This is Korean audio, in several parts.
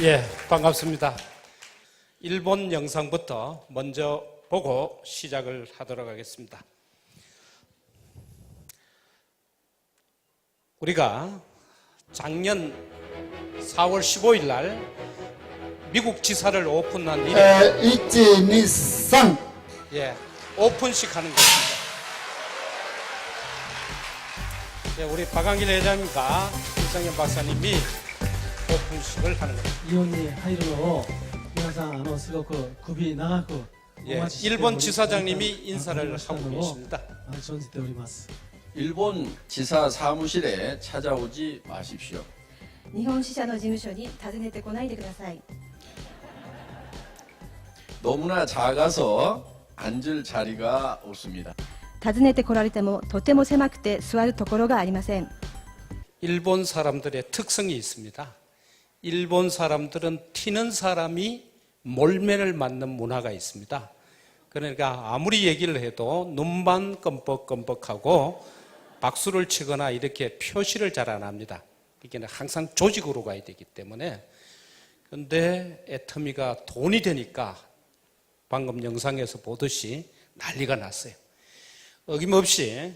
예, 반갑습니다. 일본 영상부터 먼저 보고 시작을 하도록 하겠습니다. 우리가 작년 4월 15일 날 미국 지사를 오픈한 이래 1、2、3 예, 오픈식 하는 것입니다. 예, 우리 박광길 회장님과 이성현 박사님이 오픈식을 하는 겁니다. 日本に入るのを皆さんすごく首長くお 예, 待ちしており 일본 지사장님이 인사를 ましたの 하고 を 계십니다. 存じております。 일본 지사 사무실에 찾아오지 마십시오. 日本支社の事務所に訪ねてこないでください。 너무나 작아서 앉을 자리가 없습니다. 訪ねてこられてもとても狭くて座るところがありません。 일본 사람들의 특성이 있습니다. 일본 사람들은 튀는 사람이 몰매를 맞는 문화가 있습니다. 그러니까 아무리 얘기를 해도 눈만 껌뻑껌뻑하고 박수를 치거나 이렇게 표시를 잘 안 합니다. 이게 항상 조직으로 가야 되기 때문에. 그런데 애터미가 돈이 되니까 방금 영상에서 보듯이 난리가 났어요. 어김없이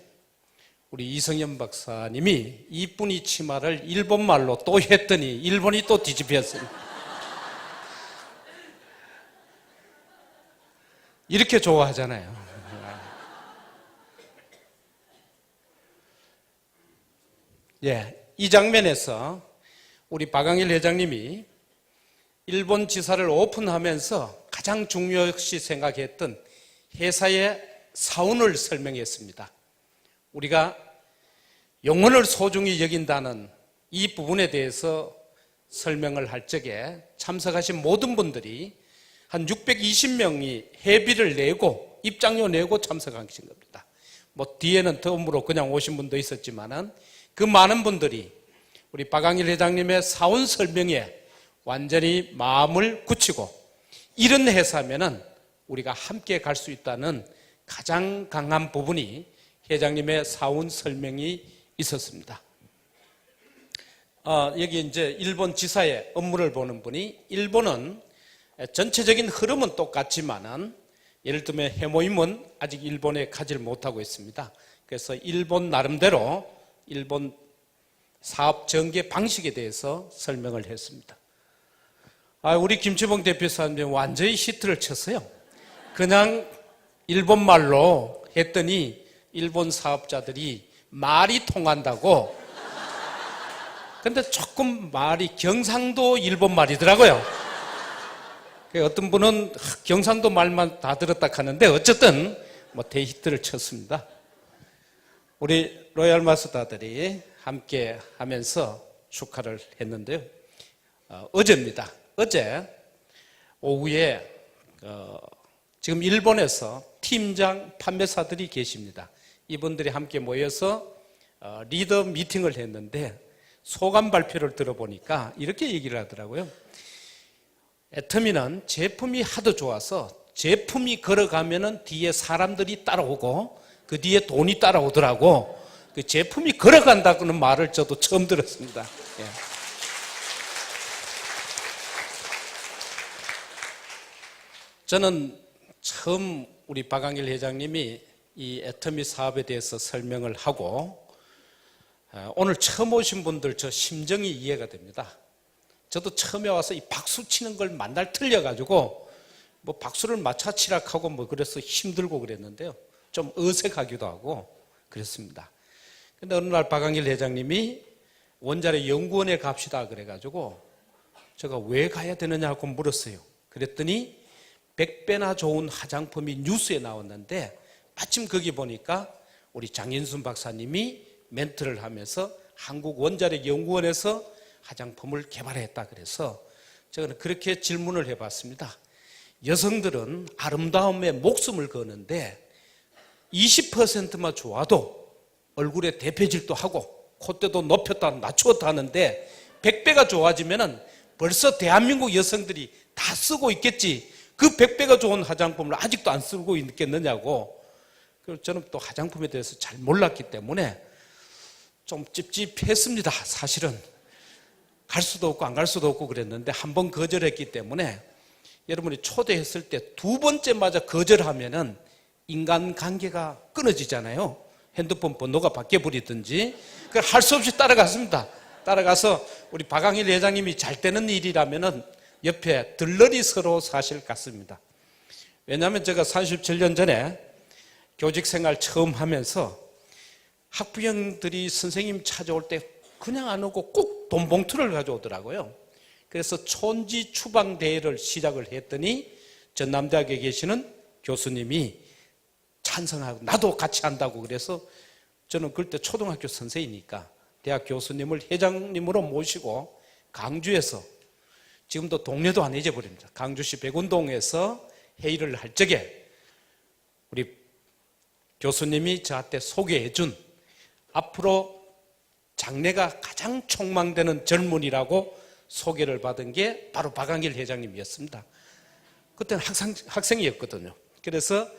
우리 이성현 박사님이 이쁜이 치마를 일본말로 또 했더니 일본이 또 뒤집혔습니다. 이렇게 좋아하잖아요. 예, 이 장면에서 우리 박광일 회장님이 일본 지사를 오픈하면서 가장 중요시 생각했던 회사의 사원을 설명했습니다. 우리가 영혼을 소중히 여긴다는 이 부분에 대해서 설명을 할 적에 참석하신 모든 분들이 한 620명이 회비를 내고 입장료 내고 참석하신 겁니다. 뭐 뒤에는 덤으로 그냥 오신 분도 있었지만은 그 많은 분들이 우리 박광일 회장님의 사원 설명에 완전히 마음을 굳히고 이런 회사면은 우리가 함께 갈 수 있다는 가장 강한 부분이 회장님의 사원 설명이 있었습니다. 여기 이제 일본 지사의 업무를 보는 분이 일본은 전체적인 흐름은 똑같지만은 예를 들면 해모임은 아직 일본에 가지를 못하고 있습니다. 그래서 일본 나름대로 일본 사업 전개 방식에 대해서 설명을 했습니다. 우리 김치봉 대표사님 완전히 히트를 쳤어요. 그냥 일본말로 했더니 일본 사업자들이 말이 통한다고. 근데 조금 말이 경상도 일본 말이더라고요. 어떤 분은 경상도 말만 다 들었다 하는데 어쨌든 뭐 대히트를 쳤습니다. 우리 로얄 마스터들이 함께 하면서 축하를 했는데요. 어제입니다. 어제 오후에 지금 일본에서 팀장 판매사들이 계십니다. 이분들이 함께 모여서 리더 미팅을 했는데 소감 발표를 들어보니까 이렇게 얘기를 하더라고요. 애터미는 제품이 하도 좋아서 제품이 걸어가면은 뒤에 사람들이 따라오고 그 뒤에 돈이 따라오더라고. 그 제품이 걸어간다는 말을 저도 처음 들었습니다. 예. 저는 처음 우리 박광일 회장님이 이 애터미 사업에 대해서 설명을 하고 오늘 처음 오신 분들 저 심정이 이해가 됩니다. 저도 처음에 와서 이 박수 치는 걸 만날 틀려가지고 뭐 박수를 맞춰치락하고 뭐 그래서 힘들고 그랬는데요. 좀 어색하기도 하고 그랬습니다. 근데 어느 날 박광일 회장님이 원자력 연구원에 갑시다 그래가지고 제가 왜 가야 되느냐고 물었어요. 그랬더니 100배나 좋은 화장품이 뉴스에 나왔는데 마침 거기 보니까 우리 장인순 박사님이 멘트를 하면서 한국원자력연구원에서 화장품을 개발했다 그래서 저는 그렇게 질문을 해봤습니다. 여성들은 아름다움에 목숨을 거는데 20%만 좋아도 얼굴에 대패질도 하고 콧대도 높였다 낮추었다 하는데 100배가 좋아지면은 벌써 대한민국 여성들이 다 쓰고 있겠지. 그 100배가 좋은 화장품을 아직도 안 쓰고 있겠느냐고. 그리고 저는 또 화장품에 대해서 잘 몰랐기 때문에 좀 찝찝했습니다. 사실은. 갈 수도 없고 안 갈 수도 없고 그랬는데 한 번 거절했기 때문에 여러분이 초대했을 때 두 번째마저 거절하면은 인간관계가 끊어지잖아요. 핸드폰 번호가 바뀌어버리든지. 할 수 없이 따라갔습니다. 따라가서 우리 박광일 회장님이 잘 되는 일이라면은 옆에 들러리 서로 사실 같습니다. 왜냐하면 제가 37년 전에 교직 생활 처음 하면서 학부형들이 선생님 찾아올 때 그냥 안 오고 꼭 돈 봉투를 가져오더라고요. 그래서 촌지 추방 대회를 시작을 했더니 전남대학에 계시는 교수님이 찬성하고 나도 같이 한다고 그래서 저는 그때 초등학교 선생이니까 대학 교수님을 회장님으로 모시고 강주에서 지금도 동네도 안 잊어버립니다. 강주시 백운동에서 회의를 할 적에 우리 교수님이 저한테 소개해 준 앞으로 장래가 가장 촉망되는 젊은이라고 소개를 받은 게 바로 박광일 회장님이었습니다. 그때는 학생이었거든요. 그래서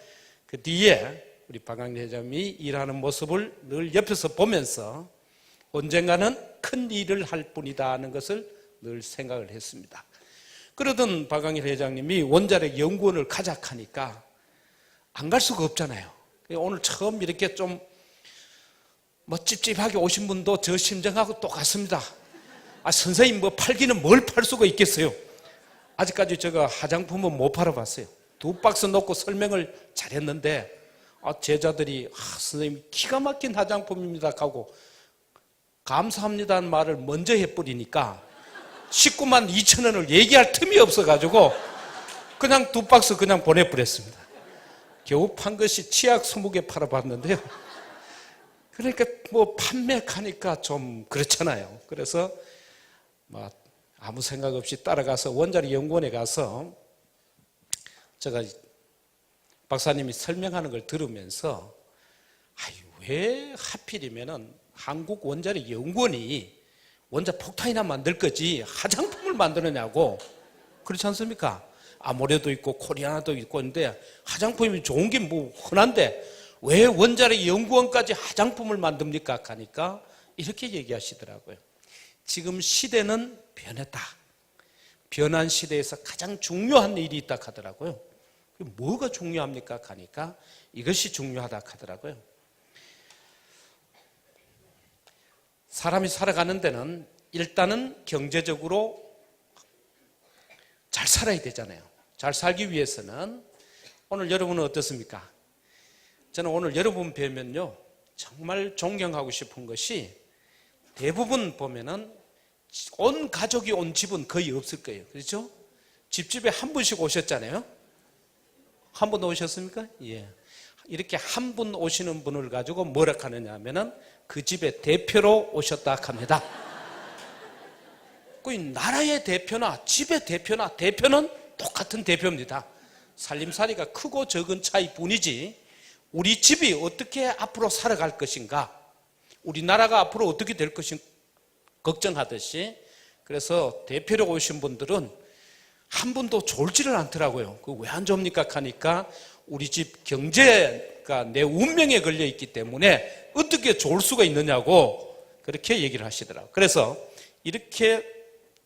그 뒤에 우리 박광일 회장님이 일하는 모습을 늘 옆에서 보면서 언젠가는 큰 일을 할 뿐이다 하는 것을 늘 생각을 했습니다. 그러던 박광일 회장님이 원자력 연구원을 가자 하니까 안 갈 수가 없잖아요. 오늘 처음 이렇게 좀 찝찝하게 오신 분도 저 심정하고 똑같습니다. 선생님 팔기는 뭘 팔 수가 있겠어요. 아직까지 제가 화장품은 못 팔아봤어요. 2박스 놓고 설명을 잘했는데 제자들이 선생님 기가 막힌 화장품입니다 하고 감사합니다는 말을 먼저 해버리니까 19만 2천 원을 얘기할 틈이 없어가지고 그냥 2박스 그냥 보내버렸습니다. 겨우 판 것이 치약 20개 팔아봤는데요. 그러니까 판매하니까 좀 그렇잖아요. 그래서 아무 생각 없이 따라가서 원자력 연구원에 가서 제가 박사님이 설명하는 걸 들으면서 왜 하필이면은 한국 원자력 연구원이 원자폭탄이나 만들 거지 화장품을 만드느냐고. 그렇지 않습니까? 아모레도 있고 코리아나도 있고 있는데 화장품이 좋은 게 흔한데 왜 원자력 연구원까지 화장품을 만듭니까? 하니까 이렇게 얘기하시더라고요. 지금 시대는 변했다. 변한 시대에서 가장 중요한 일이 있다 하더라고요. 뭐가 중요합니까? 하니까 이것이 중요하다 하더라고요. 사람이 살아가는 데는 일단은 경제적으로 잘 살아야 되잖아요. 잘 살기 위해서는 오늘 여러분은 어떻습니까? 저는 오늘 여러분 뵈면요 정말 존경하고 싶은 것이 대부분 보면은 온 가족이 온 집은 거의 없을 거예요. 그렇죠? 집집에 한 분씩 오셨잖아요. 한 분 오셨습니까? 예. 이렇게 한 분 오시는 분을 가지고 뭐라 하느냐 하면은 그 집의 대표로 오셨다 합니다. 그 나라의 대표나 집의 대표나 대표는 똑같은 대표입니다. 살림살이가 크고 적은 차이뿐이지 우리 집이 어떻게 앞으로 살아갈 것인가, 우리나라가 앞으로 어떻게 될 것인가 걱정하듯이, 그래서 대표로 오신 분들은 한 분도 졸지를 않더라고요. 왜 안 좋습니까? 하니까 우리 집 경제가 내 운명에 걸려 있기 때문에 어떻게 좋을 수가 있느냐고 그렇게 얘기를 하시더라고요. 그래서 이렇게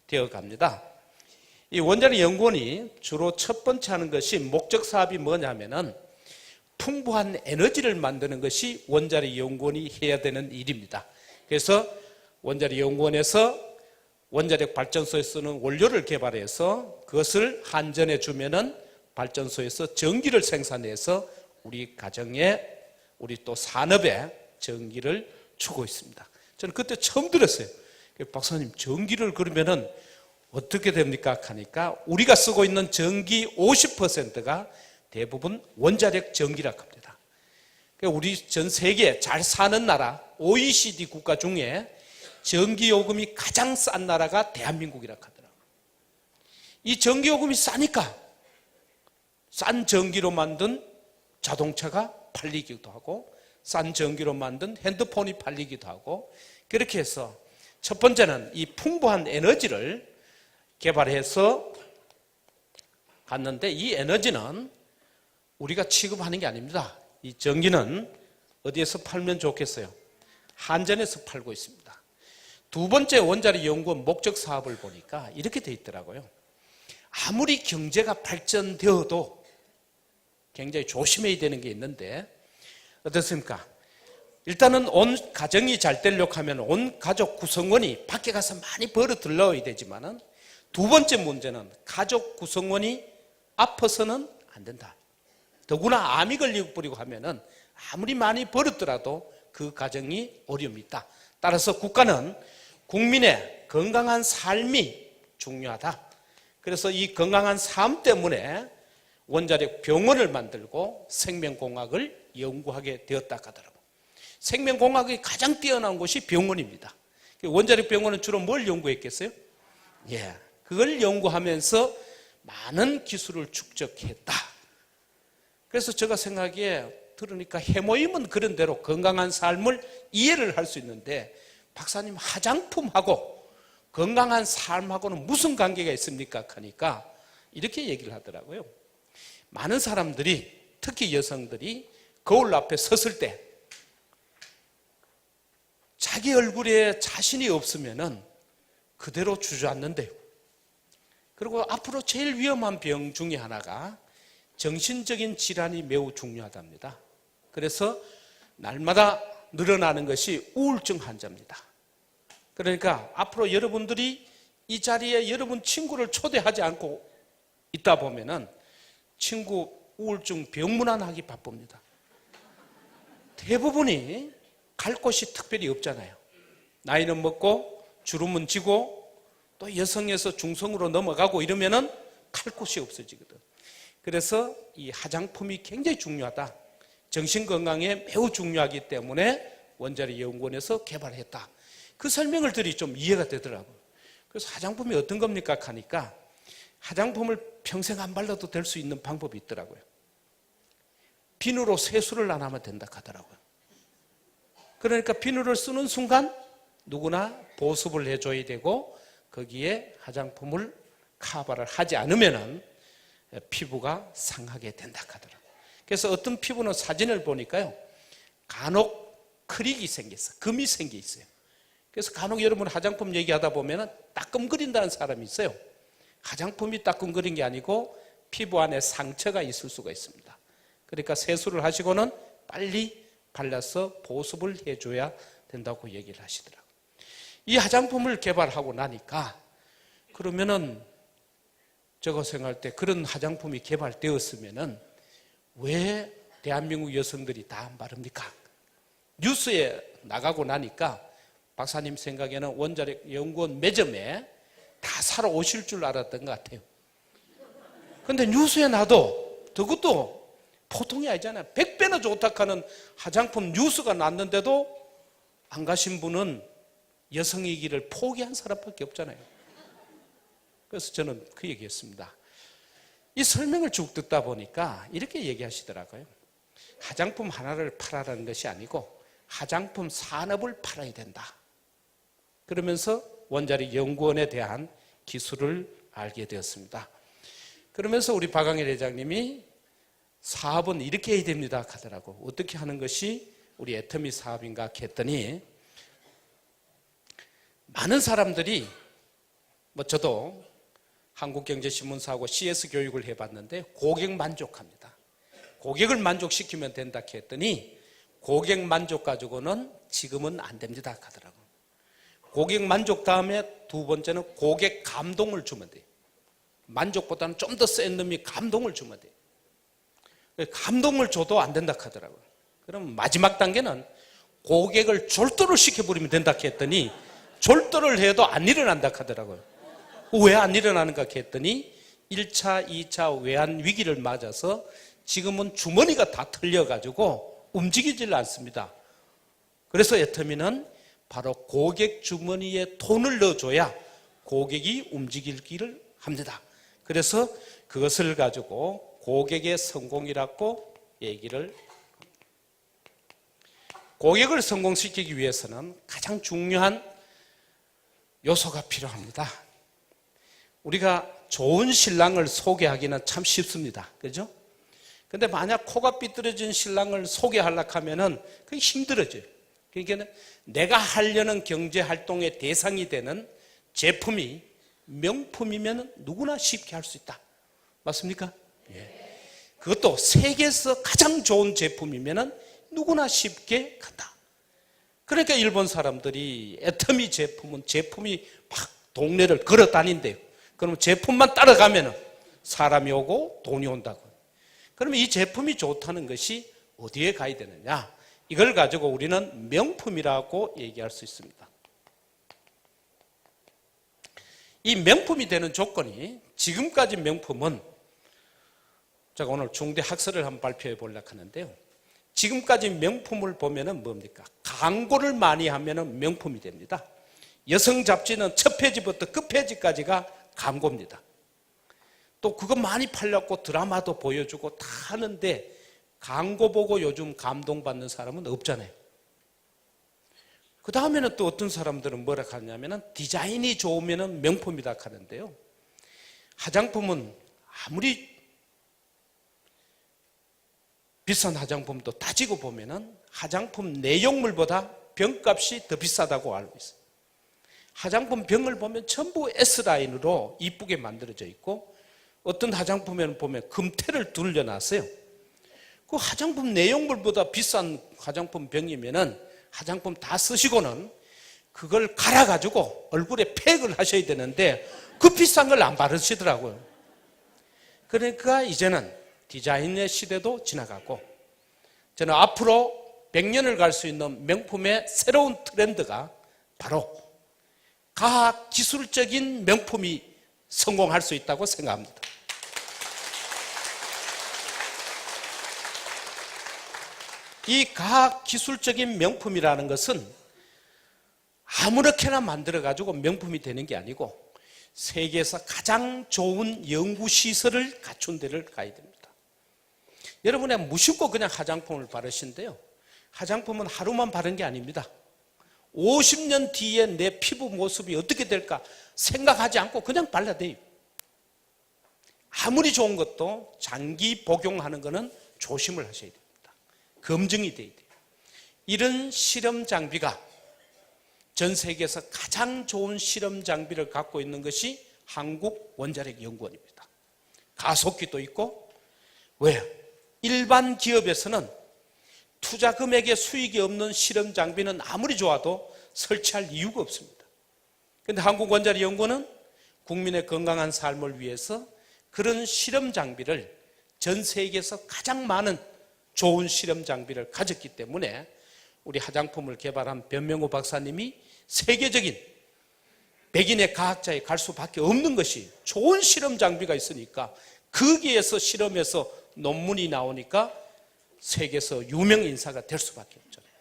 되어 갑니다. 이 원자력 연구원이 주로 첫 번째 하는 것이 목적 사업이 뭐냐면은 풍부한 에너지를 만드는 것이 원자력 연구원이 해야 되는 일입니다. 그래서 원자력 연구원에서 원자력 발전소에 쓰는 원료를 개발해서 그것을 한전에 주면은 발전소에서 전기를 생산해서 우리 가정에, 우리 또 산업에 전기를 주고 있습니다. 저는 그때 처음 들었어요. 박사님, 전기를 그러면은 어떻게 됩니까? 하니까 우리가 쓰고 있는 전기 50%가 대부분 원자력 전기라고 합니다. 우리 전 세계 잘 사는 나라 OECD 국가 중에 전기요금이 가장 싼 나라가 대한민국이라고 하더라고요. 이 전기요금이 싸니까 싼 전기로 만든 자동차가 팔리기도 하고 싼 전기로 만든 핸드폰이 팔리기도 하고, 그렇게 해서 첫 번째는 이 풍부한 에너지를 개발해서 갔는데, 이 에너지는 우리가 취급하는 게 아닙니다. 이 전기는 어디에서 팔면 좋겠어요? 한전에서 팔고 있습니다. 두 번째 원자력 연구원 목적 사업을 보니까 이렇게 돼 있더라고요. 아무리 경제가 발전되어도 굉장히 조심해야 되는 게 있는데 어떻습니까? 일단은 온 가정이 잘 되려고 하면 온 가족 구성원이 밖에 가서 많이 벌어 들러야 되지만은 두 번째 문제는 가족 구성원이 아파서는 안 된다. 더구나 암이 걸리고 버리고 하면은 아무리 많이 벌었더라도 그 가정이 어려움이 있다. 따라서 국가는 국민의 건강한 삶이 중요하다. 그래서 이 건강한 삶 때문에 원자력 병원을 만들고 생명공학을 연구하게 되었다 하더라고요. 생명공학이 가장 뛰어난 곳이 병원입니다. 원자력 병원은 주로 뭘 연구했겠어요? 예, 그걸 연구하면서 많은 기술을 축적했다. 그래서 제가 생각하기에 들으니까 해모임은 그런 대로 건강한 삶을 이해를 할 수 있는데 박사님 화장품하고 건강한 삶하고는 무슨 관계가 있습니까? 하니까 이렇게 얘기를 하더라고요. 많은 사람들이 특히 여성들이 거울 앞에 섰을 때 자기 얼굴에 자신이 없으면은 그대로 주저앉는데요. 그리고 앞으로 제일 위험한 병 중에 하나가 정신적인 질환이 매우 중요하답니다. 그래서 날마다 늘어나는 것이 우울증 환자입니다. 그러니까 앞으로 여러분들이 이 자리에 여러분 친구를 초대하지 않고 있다 보면은 친구 우울증 병문안하기 바쁩니다. 대부분이 갈 곳이 특별히 없잖아요. 나이는 먹고 주름은 지고 또 여성에서 중성으로 넘어가고 이러면은 갈 곳이 없어지거든. 그래서 이 화장품이 굉장히 중요하다. 정신건강에 매우 중요하기 때문에 원자력 연구원에서 개발했다. 그 설명을 들이 좀 이해가 되더라고요. 그래서 화장품이 어떤 겁니까? 하니까 화장품을 평생 안 발라도 될 수 있는 방법이 있더라고요. 비누로 세수를 안 하면 된다 하더라고요. 그러니까 비누를 쓰는 순간 누구나 보습을 해줘야 되고 거기에 화장품을 커버를 하지 않으면은 피부가 상하게 된다 하더라고요. 그래서 어떤 피부는 사진을 보니까요, 간혹 크릭이 생겼어, 금이 생겨 있어요. 그래서 간혹 여러분 화장품 얘기하다 보면은 따끔거린다는 사람이 있어요. 화장품이 따끔거린 게 아니고 피부 안에 상처가 있을 수가 있습니다. 그러니까 세수를 하시고는 빨리 발라서 보습을 해줘야 된다고 얘기를 하시더라고요. 이 화장품을 개발하고 나니까 그러면은 저거 생각할 때 그런 화장품이 개발되었으면은 왜 대한민국 여성들이 다 안 바릅니까? 뉴스에 나가고 나니까 박사님 생각에는 원자력 연구원 매점에 다 사러 오실 줄 알았던 것 같아요. 그런데 뉴스에 나도 그것도 보통이 아니잖아요. 100배나 좋다하는 화장품 뉴스가 났는데도 안 가신 분은 여성이기를 포기한 사람밖에 없잖아요. 그래서 저는 그 얘기했습니다. 이 설명을 쭉 듣다 보니까 이렇게 얘기하시더라고요. 화장품 하나를 팔아라는 것이 아니고 화장품 산업을 팔아야 된다. 그러면서 원자력 연구원에 대한 기술을 알게 되었습니다. 그러면서 우리 박광일 회장님이 사업은 이렇게 해야 됩니다 하더라고. 어떻게 하는 것이 우리 애터미 사업인가 했더니 많은 사람들이 저도 한국경제신문사하고 CS 교육을 해봤는데 고객 만족합니다. 고객을 만족시키면 된다 했더니 고객 만족 가지고는 지금은 안 됩니다 하더라고. 고객 만족 다음에 두 번째는 고객 감동을 주면 돼요. 만족보다는 좀 더 센 놈이 감동을 주면 돼요. 감동을 줘도 안 된다 하더라고요. 그럼 마지막 단계는 고객을 졸도를 시켜버리면 된다 했더니 졸도를 해도 안 일어난다 하더라고요. 왜 안 일어나는가 했더니 1차, 2차 외환 위기를 맞아서 지금은 주머니가 다 털려가지고 움직이질 않습니다. 그래서 애터미는 바로 고객 주머니에 돈을 넣어줘야 고객이 움직이기를 합니다. 그래서 그것을 가지고 고객의 성공이라고 얘기를, 고객을 성공시키기 위해서는 가장 중요한 요소가 필요합니다. 우리가 좋은 신랑을 소개하기는 참 쉽습니다. 그죠? 근데 만약 코가 삐뚤어진 신랑을 소개하려고 하면은 그게 힘들어져요. 그러니까 내가 하려는 경제활동의 대상이 되는 제품이 명품이면 누구나 쉽게 할 수 있다. 맞습니까? 예. 그것도 세계에서 가장 좋은 제품이면 누구나 쉽게 간다. 그러니까 일본 사람들이 애터미 제품이 막 동네를 걸어 다닌대요. 그러면 제품만 따라가면 사람이 오고 돈이 온다고. 그러면 이 제품이 좋다는 것이 어디에 가야 되느냐? 이걸 가지고 우리는 명품이라고 얘기할 수 있습니다. 이 명품이 되는 조건이, 지금까지 명품은, 제가 오늘 중대 학설을 한번 발표해 보려고 하는데요. 지금까지 명품을 보면은 뭡니까? 광고를 많이 하면은 명품이 됩니다. 여성 잡지는 첫 페이지부터 끝 페이지까지가 광고입니다. 또 그거 많이 팔렸고 드라마도 보여주고 다 하는데 광고 보고 요즘 감동받는 사람은 없잖아요. 그 다음에는 또 어떤 사람들은 뭐라 하냐면은 디자인이 좋으면은 명품이다 하는데요. 화장품은 아무리 비싼 화장품도 따지고 보면은 화장품 내용물보다 병값이 더 비싸다고 알고 있어요. 화장품 병을 보면 전부 S라인으로 이쁘게 만들어져 있고, 어떤 화장품에는 보면 금태를 둘려놨어요. 그 화장품 내용물보다 비싼 화장품 병이면은 화장품 다 쓰시고는 그걸 갈아가지고 얼굴에 팩을 하셔야 되는데 그 비싼 걸 안 바르시더라고요. 그러니까 이제는 디자인의 시대도 지나가고, 저는 앞으로 100년을 갈 수 있는 명품의 새로운 트렌드가 바로 과학기술적인 명품이 성공할 수 있다고 생각합니다. 이 과학기술적인 명품이라는 것은 아무렇게나 만들어가지고 명품이 되는 게 아니고 세계에서 가장 좋은 연구시설을 갖춘 데를 가야 됩니다. 여러분이 무심코 그냥 화장품을 바르신데요, 화장품은 하루만 바른 게 아닙니다. 50년 뒤에 내 피부 모습이 어떻게 될까 생각하지 않고 그냥 발라대요. 아무리 좋은 것도 장기 복용하는 것은 조심을 하셔야 됩니다. 검증이 돼야 돼요. 이런 실험 장비가, 전 세계에서 가장 좋은 실험 장비를 갖고 있는 것이 한국원자력연구원입니다. 가속기도 있고, 왜? 일반 기업에서는 투자 금액에 수익이 없는 실험 장비는 아무리 좋아도 설치할 이유가 없습니다. 그런데 한국원자력연구원은 국민의 건강한 삶을 위해서 그런 실험 장비를, 전 세계에서 가장 많은 좋은 실험 장비를 가졌기 때문에 우리 화장품을 개발한 변명호 박사님이 세계적인 백인의 과학자에 갈 수밖에 없는 것이, 좋은 실험 장비가 있으니까 거기에서 실험해서 논문이 나오니까 세계에서 유명 인사가 될 수밖에 없잖아요.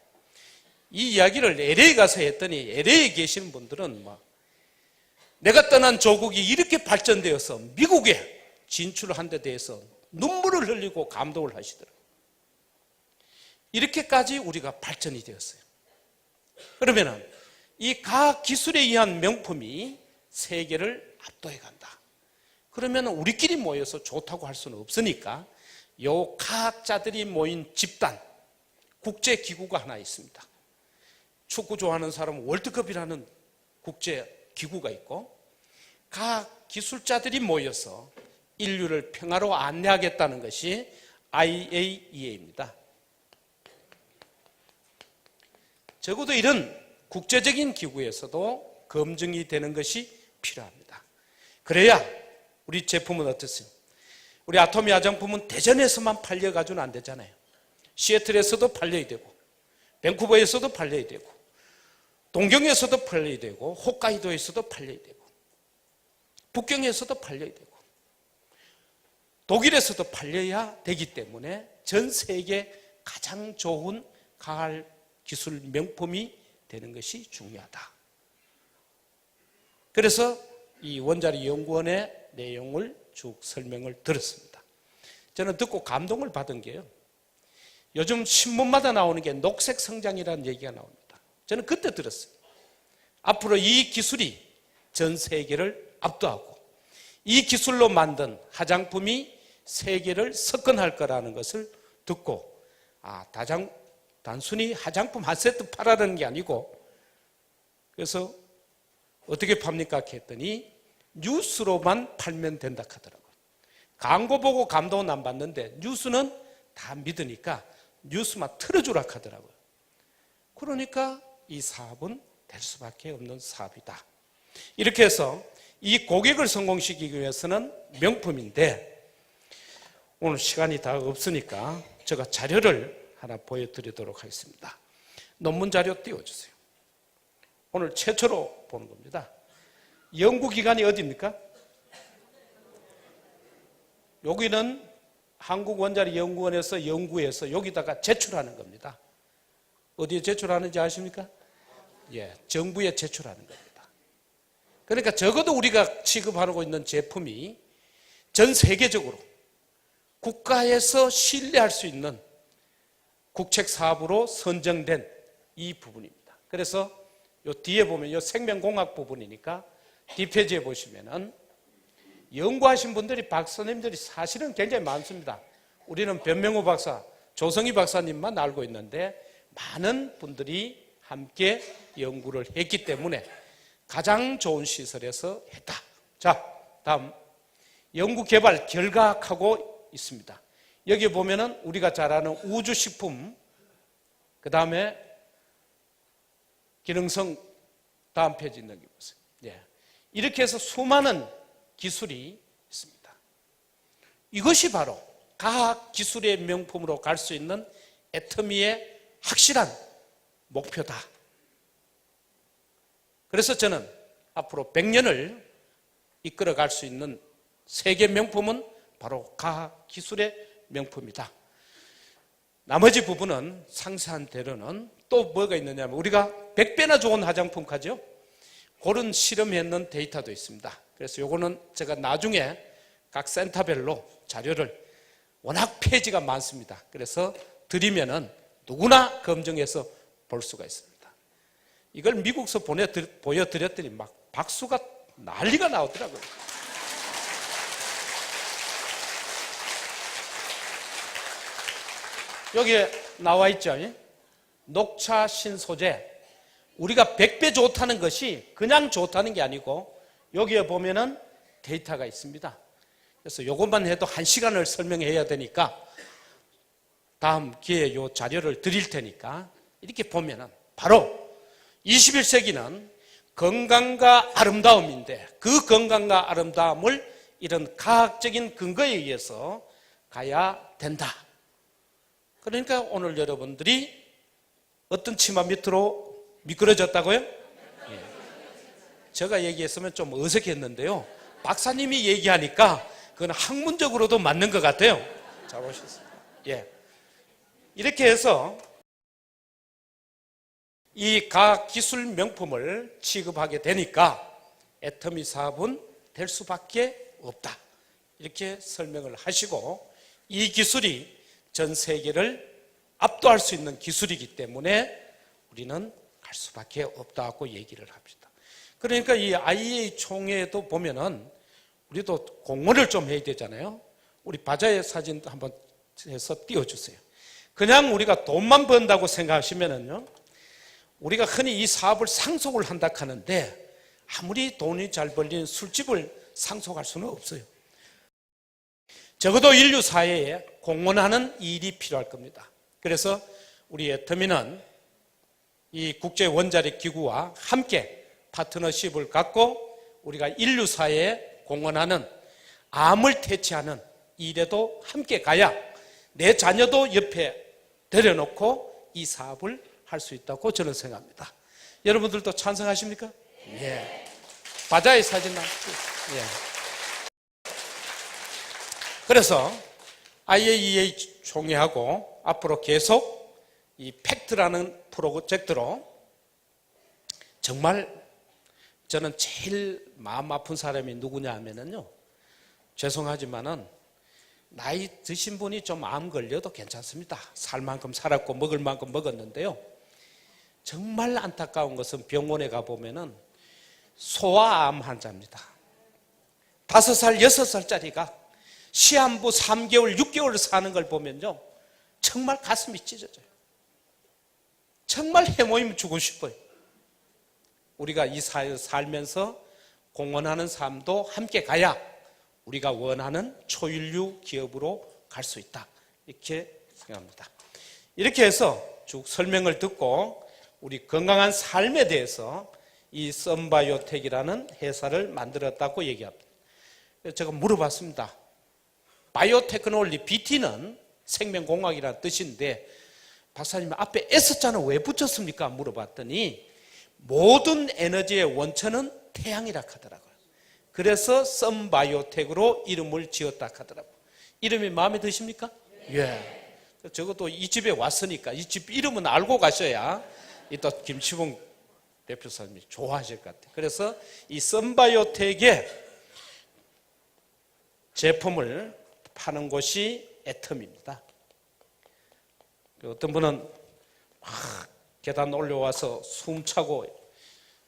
이 이야기를 LA 가서 했더니 LA에 계시는 분들은 막 내가 떠난 조국이 이렇게 발전되어서 미국에 진출한 데 대해서 눈물을 흘리고 감동을 하시더라고요. 이렇게까지 우리가 발전이 되었어요. 그러면은 이 과학기술에 의한 명품이 세계를 압도해 간다. 그러면 우리끼리 모여서 좋다고 할 수는 없으니까 요 과학자들이 모인 집단, 국제기구가 하나 있습니다. 축구 좋아하는 사람은 월드컵이라는 국제기구가 있고, 과학기술자들이 모여서 인류를 평화로 안내하겠다는 것이 IAEA입니다. 적어도 이런 국제적인 기구에서도 검증이 되는 것이 필요합니다. 그래야 우리 제품은 어떻습니까? 우리 아토미 화장품은 대전에서만 팔려가지고는 안 되잖아요. 시애틀에서도 팔려야 되고, 밴쿠버에서도 팔려야 되고, 동경에서도 팔려야 되고, 홋카이도에서도 팔려야 되고, 북경에서도 팔려야 되고, 독일에서도 팔려야 되기 때문에 전 세계 가장 좋은 과학기술 명품이 되는 것이 중요하다. 그래서 이 원자력연구원의 내용을 쭉 설명을 들었습니다. 저는 듣고 감동을 받은 게요, 요즘 신문마다 나오는 게 녹색 성장이라는 얘기가 나옵니다. 저는 그때 들었어요. 앞으로 이 기술이 전 세계를 압도하고 이 기술로 만든 화장품이 세계를 석권할 거라는 것을 듣고, 단순히 화장품 한 세트 팔아라는 게 아니고, 그래서 어떻게 팝니까 했더니 뉴스로만 팔면 된다 하더라고요. 광고 보고 감동은 안 받는데 뉴스는 다 믿으니까 뉴스만 틀어주라 하더라고요. 그러니까 이 사업은 될 수밖에 없는 사업이다. 이렇게 해서 이 고객을 성공시키기 위해서는 명품인데, 오늘 시간이 다 없으니까 제가 자료를 하나 보여드리도록 하겠습니다. 논문 자료 띄워주세요. 오늘 최초로 보는 겁니다. 연구기관이 어디입니까? 여기는 한국원자력연구원에서 연구해서 여기다가 제출하는 겁니다. 어디에 제출하는지 아십니까? 예, 정부에 제출하는 겁니다. 그러니까 적어도 우리가 취급하고 있는 제품이 전 세계적으로 국가에서 신뢰할 수 있는 국책 사업으로 선정된 이 부분입니다. 그래서 요 뒤에 보면 요 생명공학 부분이니까 뒷페이지에 보시면은 연구하신 분들이 박사님들이 사실은 굉장히 많습니다. 우리는 변명호 박사, 조성희 박사님만 알고 있는데 많은 분들이 함께 연구를 했기 때문에 가장 좋은 시설에서 했다. 자, 다음 연구 개발 결과하고 있습니다. 여기 보면은 우리가 잘 아는 우주식품, 그 다음에 기능성, 다음 페이지 넘겨보세요. 예. 이렇게 해서 수많은 기술이 있습니다. 이것이 바로 과학 기술의 명품으로 갈 수 있는 애터미의 확실한 목표다. 그래서 저는 앞으로 100년을 이끌어갈 수 있는 세계 명품은 바로 과학 기술의 명품이다. 나머지 부분은 상세한 대로는 또 뭐가 있느냐면 우리가 100배나 좋은 화장품 가죠. 그런 실험했는 데이터도 있습니다. 그래서 요거는 제가 나중에 각 센터별로 자료를, 워낙 페이지가 많습니다. 그래서 드리면은 누구나 검증해서 볼 수가 있습니다. 이걸 미국서 보여드렸더니 막 박수가 난리가 나오더라고요. 여기에 나와 있죠. 녹차 신소재. 우리가 100배 좋다는 것이 그냥 좋다는 게 아니고 여기에 보면은 데이터가 있습니다. 그래서 이것만 해도 1시간을 설명해야 되니까 다음 기회에 이 자료를 드릴 테니까 이렇게 보면은 바로 21세기는 건강과 아름다움인데 그 건강과 아름다움을 이런 과학적인 근거에 의해서 가야 된다. 그러니까 오늘 여러분들이 어떤 치마 밑으로 미끄러졌다고요? 예. 제가 얘기했으면 좀 어색했는데요. 박사님이 얘기하니까 그건 학문적으로도 맞는 것 같아요. 잘 오셨습니다. 예. 이렇게 해서 이 과학기술 명품을 취급하게 되니까 애터미 사업은 될 수밖에 없다. 이렇게 설명을 하시고 이 기술이 전 세계를 압도할 수 있는 기술이기 때문에 우리는 갈 수밖에 없다고 얘기를 합니다. 그러니까 이 IEA 총회도 보면은 우리도 공헌을 좀 해야 되잖아요. 우리 바자의 사진 한번 해서 띄워주세요. 그냥 우리가 돈만 번다고 생각하시면은요, 우리가 흔히 이 사업을 상속을 한다 하는데 아무리 돈이 잘 벌리는 술집을 상속할 수는 없어요. 적어도 인류 사회에 공헌하는 일이 필요할 겁니다. 그래서 우리 애터미는 이 국제 원자력 기구와 함께 파트너십을 갖고 우리가 인류 사회에 공헌하는, 암을 퇴치하는 일에도 함께 가야 내 자녀도 옆에 데려놓고 이 사업을 할 수 있다고 저는 생각합니다. 여러분들도 찬성하십니까? 예. 바자의 사진 남고. 예. 그래서 IAEA 총회하고 앞으로 계속 이 팩트라는 프로젝트로 정말 저는 제일 마음 아픈 사람이 누구냐 하면은요, 죄송하지만은 나이 드신 분이 좀 암 걸려도 괜찮습니다. 살 만큼 살았고 먹을 만큼 먹었는데요, 정말 안타까운 것은 병원에 가보면은 소아암 환자입니다. 5살, 6살짜리가 시한부 3개월, 6개월 사는 걸 보면요, 정말 가슴이 찢어져요. 정말 해모임 주고 싶어요. 우리가 이 사회를 살면서 공헌하는 삶도 함께 가야 우리가 원하는 초일류 기업으로 갈 수 있다. 이렇게 생각합니다. 이렇게 해서 쭉 설명을 듣고 우리 건강한 삶에 대해서 이 썬바이오텍이라는 회사를 만들었다고 얘기합니다. 제가 물어봤습니다. 바이오테크놀리, BT는 생명공학이라는 뜻인데 박사님 앞에 S자는 왜 붙였습니까? 물어봤더니 모든 에너지의 원천은 태양이라 하더라고요. 그래서 썬바이오텍으로 이름을 지었다 하더라고요. 이름이 마음에 드십니까? 예. 적어도 이 집에 왔으니까 이 집 이름은 알고 가셔야 이따 김치봉 대표사님이 좋아하실 것 같아요. 그래서 이 썬바이오텍의 제품을 파는 곳이 애텀입니다. 어떤 분은 막 계단 올려와서 숨차고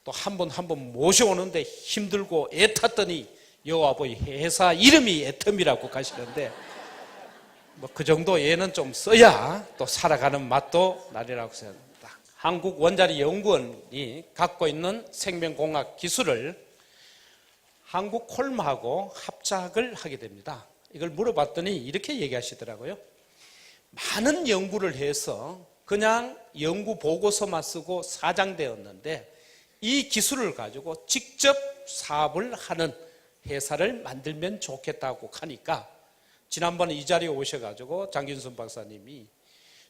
또 한 번 한 번 모셔오는데 힘들고 애 탔더니 여와보이 회사 이름이 애텀이라고 가시는데 뭐 그 정도 애는 좀 써야 또 살아가는 맛도 나리라고 생각합니다. 한국원자력연구원이 갖고 있는 생명공학 기술을 한국콜마하고 합작을 하게 됩니다. 이걸 물어봤더니 이렇게 얘기하시더라고요. 많은 연구를 해서 그냥 연구 보고서만 쓰고 사장되었는데 이 기술을 가지고 직접 사업을 하는 회사를 만들면 좋겠다고 하니까 지난번에 이 자리에 오셔가지고 장균순 박사님이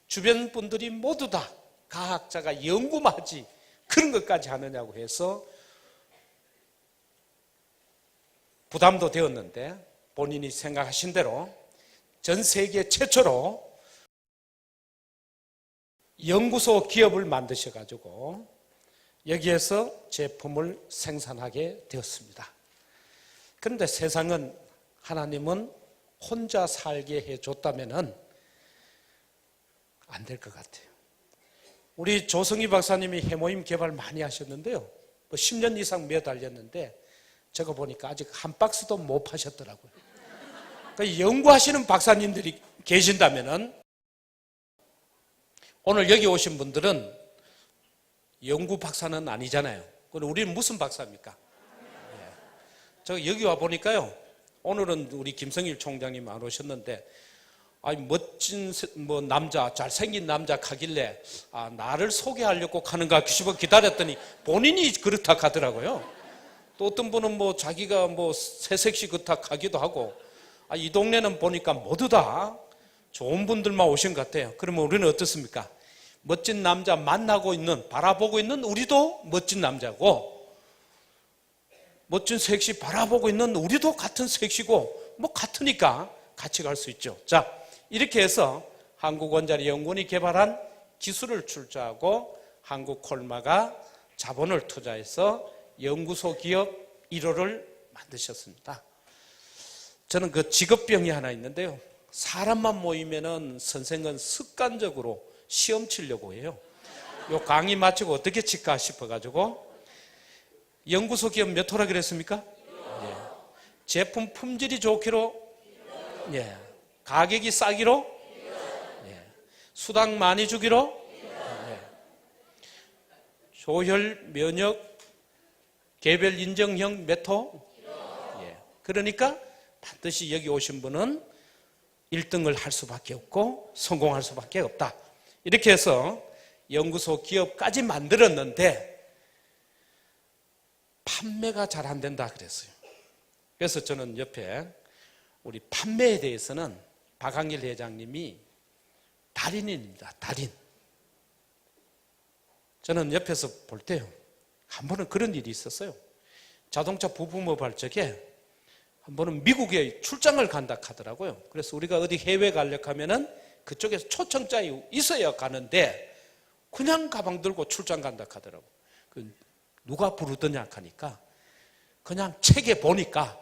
주변 분들이 모두 다 과학자가 연구만 하지 그런 것까지 하느냐고 해서 부담도 되었는데 본인이 생각하신 대로 전 세계 최초로 연구소 기업을 만드셔가지고 여기에서 제품을 생산하게 되었습니다. 그런데 세상은 하나님은 혼자 살게 해줬다면 안 될 것 같아요. 우리 조성희 박사님이 해모임 개발 많이 하셨는데요. 뭐 10년 이상 매달렸는데 제가 보니까 아직 한 박스도 못 파셨더라고요. 그러니까 연구하시는 박사님들이 계신다면 오늘 여기 오신 분들은 연구 박사는 아니잖아요. 그럼 우리는 무슨 박사입니까? 제가 여기 와 보니까요. 오늘은 우리 김성일 총장님 안 오셨는데 아니 멋진 뭐 남자 잘생긴 남자 가길래 나를 소개하려고 하는가 싶어 기다렸더니 본인이 그렇다 하더라고요. 또 어떤 분은 뭐 자기가 뭐 새색시 그렇다 하기도 하고 이 동네는 보니까 모두 다 좋은 분들만 오신 것 같아요. 그러면 우리는 어떻습니까? 멋진 남자 만나고 있는 바라보고 있는 우리도 멋진 남자고 멋진 섹시 바라보고 있는 우리도 같은 섹시고 뭐 같으니까 같이 갈 수 있죠. 자, 이렇게 해서 한국원자력연구원이 개발한 기술을 출자하고 한국콜마가 자본을 투자해서 연구소 기업 1호를 만드셨습니다. 저는 그 직업병이 하나 있는데요. 사람만 모이면은 선생은 습관적으로 시험 치려고 해요. 요 강의 마치고 어떻게 칠까 싶어가지고 연구소 기업 몇 호라 그랬습니까? 예. 제품 품질이 좋기로, 예. 가격이 싸기로, 예. 수당 많이 주기로, 예. 조혈 면역 개별 인정형 몇 호, 예. 그러니까 반드시 여기 오신 분은 1등을 할 수밖에 없고 성공할 수밖에 없다. 이렇게 해서 연구소 기업까지 만들었는데 판매가 잘 안 된다 그랬어요. 그래서 저는 옆에 우리 판매에 대해서는 박항일 회장님이 달인입니다. 달인. 저는 옆에서 볼 때요. 한 번은 그런 일이 있었어요. 자동차 부품업 적에 한 번은 미국에 출장을 간다 하더라고요. 그래서 우리가 어디 해외 가려고 하면은 그쪽에서 초청장이 있어야 가는데 그냥 가방 들고 출장 간다 하더라고요. 누가 부르더냐 하니까 그냥 책에 보니까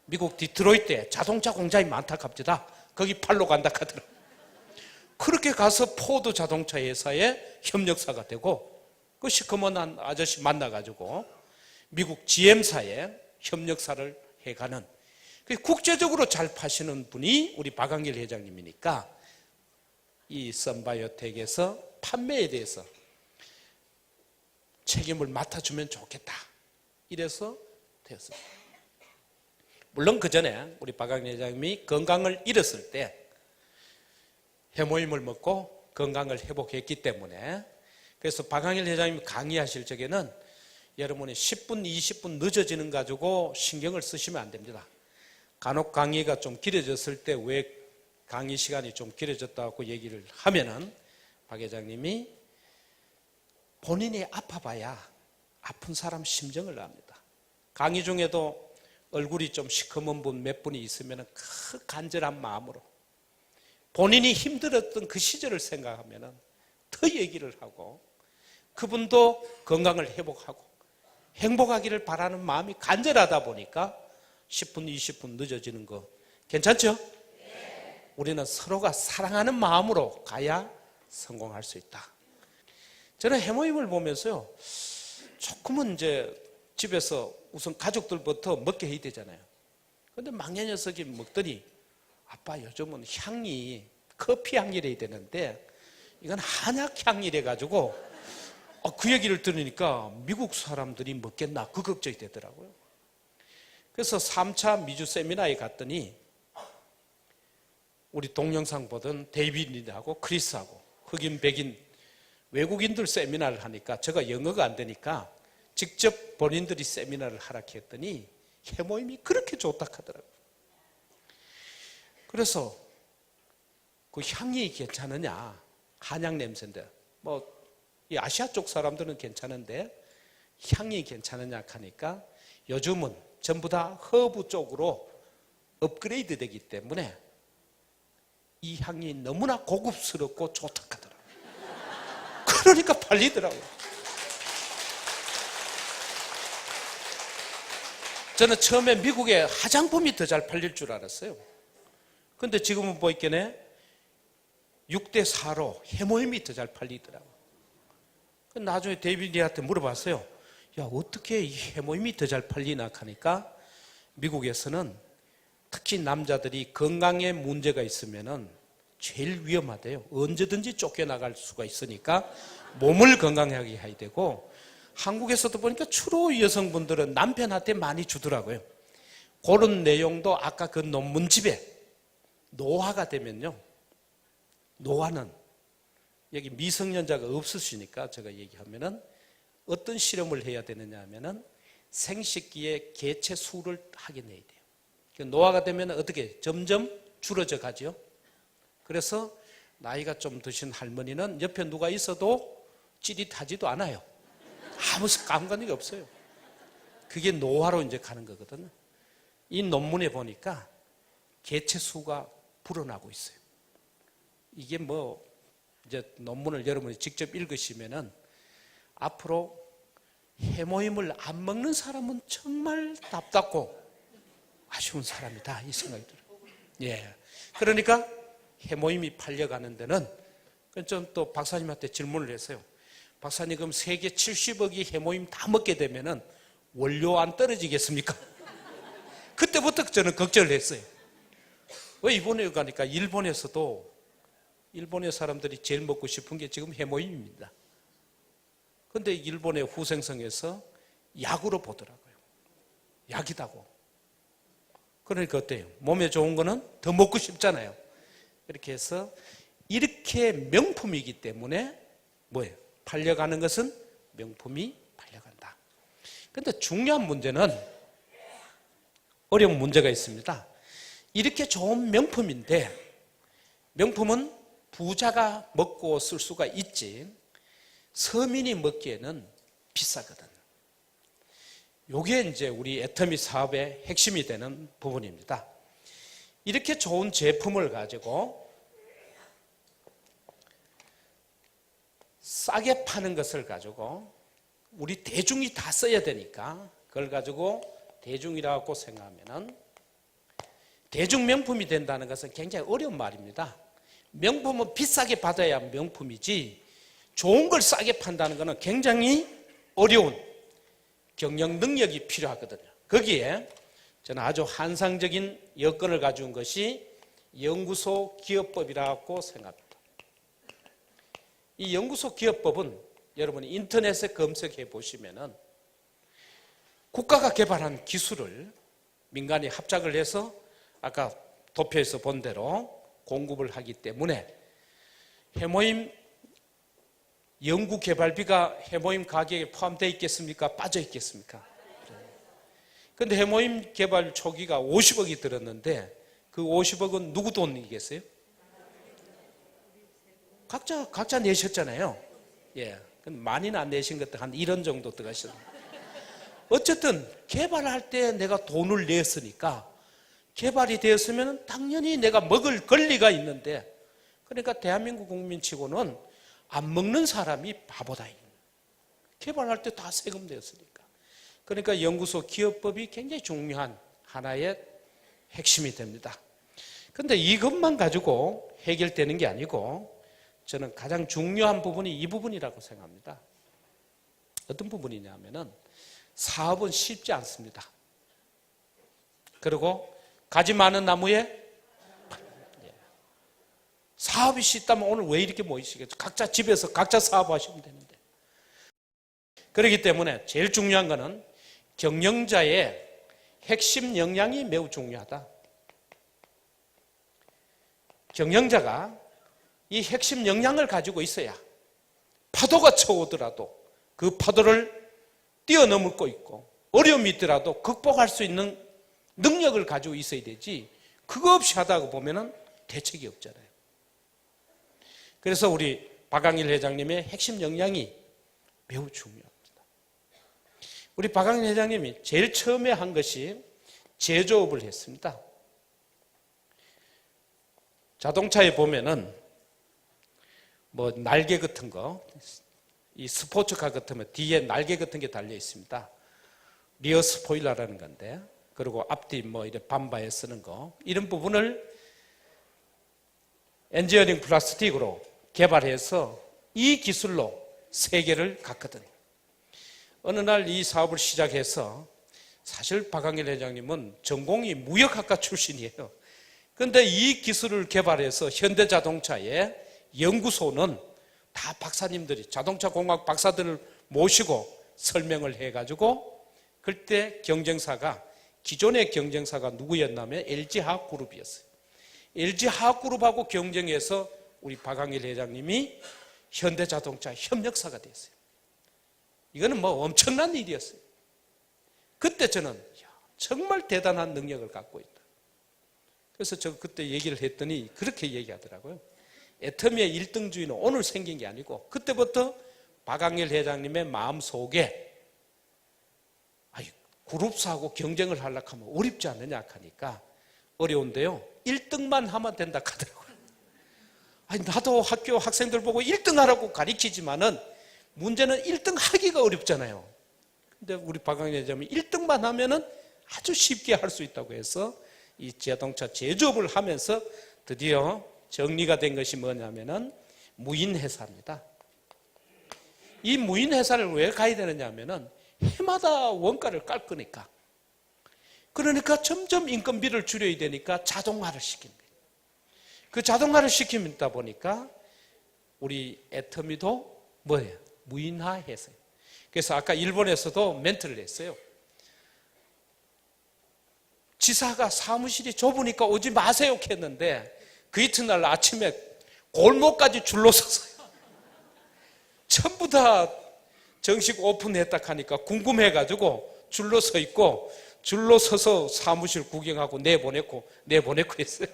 미국 디트로이트에 자동차 공장이 많다 갑니다. 거기 팔로 간다 하더라고요. 그렇게 가서 포드 자동차 회사의 협력사가 되고 그 시커먼 아저씨 만나가지고 미국 GM사에 협력사를 해가는 국제적으로 잘 파시는 분이 우리 박항일 회장님이니까 이 썬바이오텍에서 판매에 대해서 책임을 맡아주면 좋겠다. 이래서 되었습니다. 물론 그 전에 우리 박광일 회장님이 건강을 잃었을 때 해모임을 먹고 건강을 회복했기 때문에, 그래서 박광일 회장님이 강의하실 적에는 여러분이 10분, 20분 늦어지는 가지고 신경을 쓰시면 안 됩니다. 간혹 강의가 좀 길어졌을 때 왜 강의 시간이 좀 길어졌다고 얘기를 하면은 박 회장님이 본인이 아파봐야 아픈 사람 심정을 압니다. 강의 중에도 얼굴이 좀 시커먼 분 몇 분이 있으면 그 간절한 마음으로 본인이 힘들었던 그 시절을 생각하면 더 얘기를 하고 그분도 건강을 회복하고 행복하기를 바라는 마음이 간절하다 보니까 10분, 20분 늦어지는 거 괜찮죠? 우리는 서로가 사랑하는 마음으로 가야 성공할 수 있다. 저는 해모임을 보면서요, 조금은 이제 집에서 우선 가족들부터 먹게 해야 되잖아요. 근데 막내 녀석이 먹더니 아빠 요즘은 향이 커피 향이래야 되는데 이건 한약 향이래 가지고 그 얘기를 들으니까 미국 사람들이 먹겠나 그 걱정이 되더라고요. 그래서 3차 미주 세미나에 갔더니 우리 동영상 보던 데이비드하고 크리스하고 흑인 백인 외국인들 세미나를 하니까 제가 영어가 안 되니까 직접 본인들이 세미나를 하라 했더니 해모임이 그렇게 좋다 하더라고요. 그래서 그 향이 괜찮으냐, 한약 냄새인데 이 아시아 쪽 사람들은 괜찮은데 향이 괜찮으냐 하니까 요즘은 전부 다 허브 쪽으로 업그레이드 되기 때문에 이 향이 너무나 고급스럽고 좋다 하더라고요. 그러니까 팔리더라고요. 저는 처음에 미국에 화장품이 더 잘 팔릴 줄 알았어요. 근데 지금은 보이겠네 6대 4로 해모임이 더 잘 팔리더라고요. 나중에 데이비드한테 물어봤어요. 야, 어떻게 이 해모임이 더 잘 팔리나 하니까 미국에서는 특히 남자들이 건강에 문제가 있으면은 제일 위험하대요. 언제든지 쫓겨나갈 수가 있으니까 몸을 건강하게 해야 되고, 한국에서도 보니까 주로 여성분들은 남편한테 많이 주더라고요. 그런 내용도 아까 그 논문집에 노화가 되면요, 노화는 여기 미성년자가 없으시니까 제가 얘기하면은 어떤 실험을 해야 되느냐 하면은 생식기에 개체 수를 확인해야 돼요. 노화가 되면 어떻게 점점 줄어져 가죠. 그래서 나이가 좀 드신 할머니는 옆에 누가 있어도 찌릿하지도 않아요. 아무 감각이 없어요. 그게 노화로 이제 가는 거거든요. 이 논문에 보니까 개체 수가 불어나고 있어요. 이게 이제 논문을 여러분이 직접 읽으시면은 앞으로 해모임을 안 먹는 사람은 정말 답답고 아쉬운 사람이다, 이 생각이 들어요. 예. 그러니까 해모임이 팔려가는 데는, 좀 또 박사님한테 질문을 했어요. 박사님, 그럼 세계 70억이 해모임 다 먹게 되면은 원료 안 떨어지겠습니까? 그때부터 저는 걱정을 했어요. 왜 이번에 가니까 일본에서도 일본의 사람들이 제일 먹고 싶은 게 지금 해모임입니다. 그런데 일본의 후생성에서 약으로 보더라고요. 약이다고. 그러니까 어때요? 몸에 좋은 거는 더 먹고 싶잖아요. 이렇게 해서 이렇게 명품이기 때문에 뭐예요? 팔려가는 것은 명품이 팔려간다. 그런데 중요한 문제는 어려운 문제가 있습니다. 이렇게 좋은 명품인데 명품은 부자가 먹고 쓸 수가 있지 서민이 먹기에는 비싸거든. 이게 이제 우리 애터미 사업의 핵심이 되는 부분입니다. 이렇게 좋은 제품을 가지고 싸게 파는 것을 가지고 우리 대중이 다 써야 되니까 그걸 가지고 대중이라고 생각하면은 대중 명품이 된다는 것은 굉장히 어려운 말입니다. 명품은 비싸게 받아야 명품이지 좋은 걸 싸게 판다는 것은 굉장히 어려운 경영 능력이 필요하거든요. 거기에 저는 아주 환상적인 여건을 가져온 것이 연구소 기업법이라고 생각합니다. 이 연구소 기업법은 여러분이 인터넷에 검색해 보시면은 국가가 개발한 기술을 민간이 합작을 해서 아까 도표에서 본 대로 공급을 하기 때문에 해모임 연구 개발비가 해모임 가격에 포함되어 있겠습니까? 빠져 있겠습니까? 그런데 해모임 개발 초기가 50억이 들었는데 그 50억은 누구 돈이겠어요? 각자 내셨잖아요. 예. 많이는 안 내신 것도 한 1원 정도 들어가셨어요. 어쨌든 개발할 때 내가 돈을 냈으니까 개발이 되었으면 당연히 내가 먹을 권리가 있는데, 그러니까 대한민국 국민치고는 안 먹는 사람이 바보다. 개발할 때 다 세금 냈으니까. 그러니까 연구소 기업법이 굉장히 중요한 하나의 핵심이 됩니다. 그런데 이것만 가지고 해결되는 게 아니고 저는 가장 중요한 부분이 이 부분이라고 생각합니다. 어떤 부분이냐면은 사업은 쉽지 않습니다. 그리고 가지 많은 나무에 사업이 쉽다면 오늘 왜 이렇게 모이시겠죠? 각자 집에서 각자 사업하시면 되는데. 그렇기 때문에 제일 중요한 것은 경영자의 핵심 역량이 매우 중요하다. 경영자가 이 핵심 역량을 가지고 있어야 파도가 쳐오더라도 그 파도를 뛰어넘을 거 있고 어려움이 있더라도 극복할 수 있는 능력을 가지고 있어야 되지, 그거 없이 하다가 보면은 대책이 없잖아요. 그래서 우리 박광일 회장님의 핵심 역량이 매우 중요합니다. 우리 박광일 회장님이 제일 처음에 한 것이 제조업을 했습니다. 자동차에 보면은 뭐 날개 같은 거, 이 스포츠카 같으면 뒤에 날개 같은 게 달려 있습니다. 리어 스포일러라는 건데, 그리고 앞뒤 뭐 이렇게 밤바에 쓰는 거, 이런 부분을 엔지니어링 플라스틱으로 개발해서 이 기술로 세계를 갔거든요. 어느 날 이 사업을 시작해서, 사실 박광일 회장님은 전공이 무역학과 출신이에요. 그런데 이 기술을 개발해서 현대자동차의 연구소는 다 박사님들이, 자동차 공학 박사들을 모시고 설명을 해가지고, 그때 경쟁사가, 기존의 경쟁사가 누구였냐면 LG화학그룹이었어요. LG화학그룹하고 경쟁해서 우리 박광일 회장님이 현대자동차 협력사가 됐어요. 이거는 뭐 엄청난 일이었어요. 그때 저는 정말 대단한 능력을 갖고 있다. 그래서 저 그때 얘기를 했더니 그렇게 얘기하더라고요. 애터미의 1등주의는 오늘 생긴 게 아니고 그때부터 박광일 회장님의 마음속에 그룹사하고 경쟁을 하려고 하면 어렵지 않느냐 하니까, 어려운데요, 1등만 하면 된다 하더라고요. 나도 학교 학생들 보고 1등 하라고 가르치지만은 문제는 1등 하기가 어렵잖아요. 근데 우리 박광일 회장님이 1등만 하면은 아주 쉽게 할 수 있다고 해서 이 자동차 제조업을 하면서 드디어 정리가 된 것이 뭐냐면은 무인회사입니다. 이 무인회사를 왜 가야 되느냐 하면은 해마다 원가를 깔 거니까. 그러니까 점점 인건비를 줄여야 되니까 자동화를 시키는 거예요. 그 자동화를 시키다 보니까 우리 애터미도 뭐예요? 무인화해서요. 그래서 아까 일본에서도 멘트를 했어요. 지사가 사무실이 좁으니까 오지 마세요 했는데 그 이튿날 아침에 골목까지 줄로 섰어요. 전부 다 정식 오픈했다 하니까 궁금해가지고 줄로 서 있고, 줄로 서서 사무실 구경하고 내보냈고 했어요.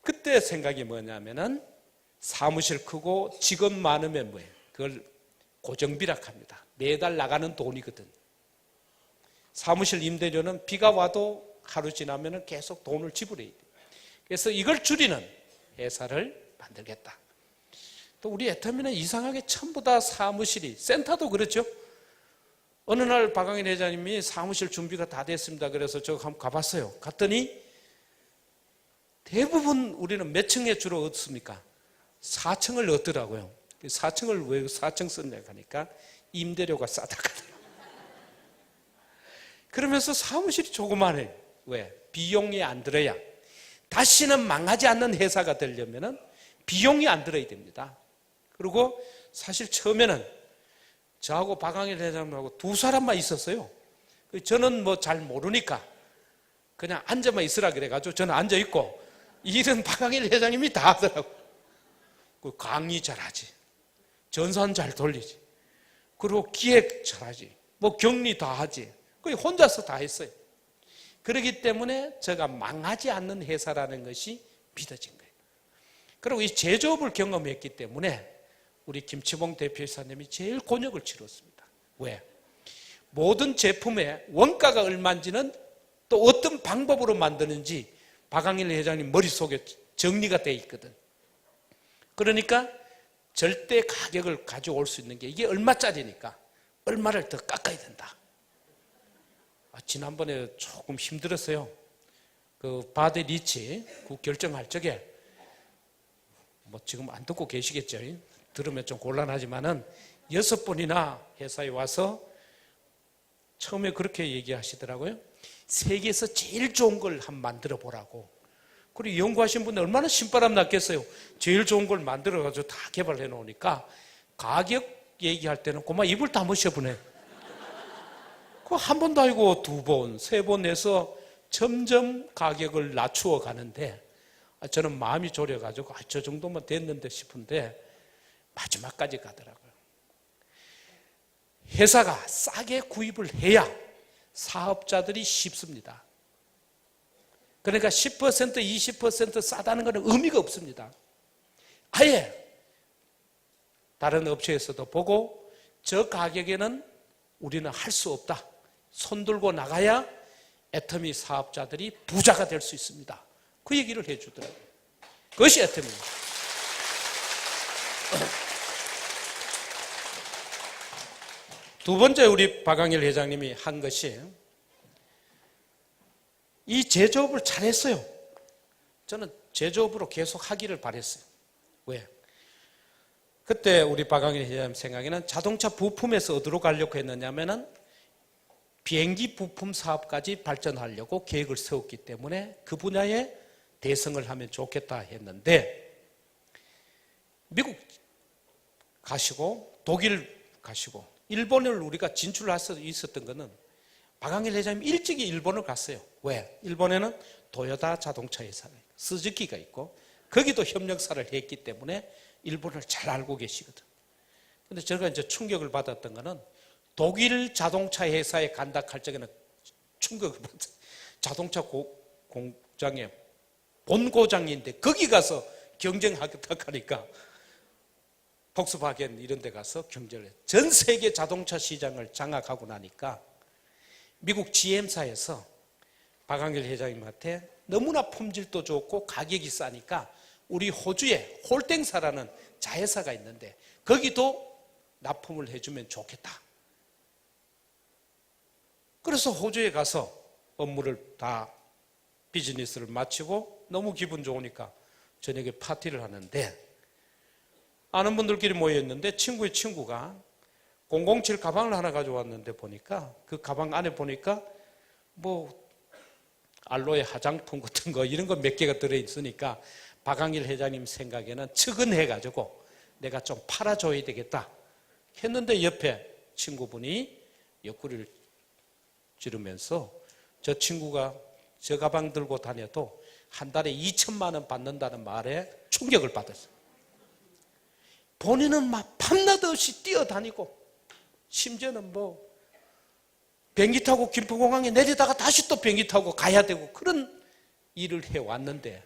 그때 생각이 뭐냐면은 사무실 크고 직원 많으면 뭐예요? 그걸 고정비라 합니다. 매달 나가는 돈이거든. 사무실 임대료는 비가 와도 하루 지나면 계속 돈을 지불해야 돼. 그래서 이걸 줄이는 회사를 만들겠다. 또 우리 애터미는 이상하게 전부 다 사무실이, 센터도 그렇죠. 어느 날 박광일 회장님이 사무실 준비가 다 됐습니다. 그래서 저 한번 가봤어요. 갔더니 대부분 우리는 몇 층에 주로 얻습니까? 4층을 얻더라고요. 4층을 왜 4층 썼냐 하니까 임대료가 싸다 하더라고요. 그러면서 사무실이 조그마해요. 왜? 비용이 안 들어야. 다시는 망하지 않는 회사가 되려면 비용이 안 들어야 됩니다. 그리고 사실 처음에는 저하고 박광일 회장님하고 두 사람만 있었어요. 저는 뭐 잘 모르니까 그냥 앉아만 있으라 그래가지고 저는 앉아 있고 일은 박광일 회장님이 다 하더라고요. 강의 잘하지, 전산 잘 돌리지, 그리고 기획 잘하지, 뭐 격리 다 하지. 거의 혼자서 다 했어요. 그렇기 때문에 제가 망하지 않는 회사라는 것이 믿어진 거예요. 그리고 이 제조업을 경험했기 때문에 우리 김치봉 대표이사님이 제일 곤욕을 치렀습니다. 왜? 모든 제품의 원가가 얼마인지는 또 어떤 방법으로 만드는지 박광일 회장님 머릿속에 정리가 되어 있거든. 그러니까 절대 가격을 가져올 수 있는 게 이게 얼마짜리니까 얼마를 더 깎아야 된다. 지난번에 조금 힘들었어요. 그 바데 리치 그 결정할 적에 뭐 지금 안 듣고 계시겠죠? 들으면 좀 곤란하지만은 6번이나 회사에 와서 처음에 그렇게 얘기하시더라고요. 세계에서 제일 좋은 걸 한번 만들어 보라고. 그리고 연구하신 분들 얼마나 신바람 났겠어요. 제일 좋은 걸 만들어가지고 다 개발해 놓으니까 가격 얘기할 때는 고마 입을 다무셔보네. 그 한 번도 아니고 두 번, 세 번 해서 점점 가격을 낮추어 가는데 저는 마음이 졸여가지고 저 정도면 됐는데 싶은데 마지막까지 가더라고요. 회사가 싸게 구입을 해야 사업자들이 쉽습니다. 그러니까 10%, 20% 싸다는 것은 의미가 없습니다. 아예 다른 업체에서도 보고 저 가격에는 우리는 할 수 없다. 손 들고 나가야 애터미 사업자들이 부자가 될 수 있습니다. 그 얘기를 해주더라고요. 그것이 애터미입니다. 두 번째 우리 박광일 회장님이 한 것이 이 제조업을 잘했어요. 저는 제조업으로 계속 하기를 바랬어요. 왜? 그때 우리 박광일 회장님 생각에는 자동차 부품에서 어디로 가려고 했느냐면은 비행기 부품 사업까지 발전하려고 계획을 세웠기 때문에 그 분야에 대성을 하면 좋겠다 했는데 미국 가시고 독일 가시고 일본을 우리가 진출할 수 있었던 것은 박광일 회장님 일찍이 일본을 갔어요. 왜? 일본에는 도요타 자동차 회사가 있고 스즈키가 있고 거기도 협력사를 했기 때문에 일본을 잘 알고 계시거든. 근데 제가 이제 충격을 받았던 거는 독일 자동차 회사에 간다 할 적에는 충격을 받았어요. 자동차 공장의 본고장인데 거기 가서 경쟁하겠다 하니까 폭스바겐 이런 데 가서 경쟁을 해요. 전 세계 자동차 시장을 장악하고 나니까 미국 GM사에서 박광일 회장님한테 너무나 품질도 좋고 가격이 싸니까 우리 호주에 홀땡사라는 자회사가 있는데 거기도 납품을 해주면 좋겠다. 그래서 호주에 가서 업무를 다 비즈니스를 마치고 너무 기분 좋으니까 저녁에 파티를 하는데 아는 분들끼리 모여있는데 친구의 친구가 007 가방을 하나 가져왔는데 보니까 그 가방 안에 보니까 뭐 알로에 화장품 같은 거 이런 거 몇 개가 들어있으니까 박광일 회장님 생각에는 측은해가지고 내가 좀 팔아줘야 되겠다 했는데 옆에 친구분이 옆구리를 찌르면서 저 친구가 저 가방 들고 다녀도 한 달에 2천만 원 받는다는 말에 충격을 받았어요. 본인은 막 밤낮 없이 뛰어다니고 심지어는 뭐 비행기 타고 김포공항에 내리다가 다시 또 비행기 타고 가야 되고 그런 일을 해왔는데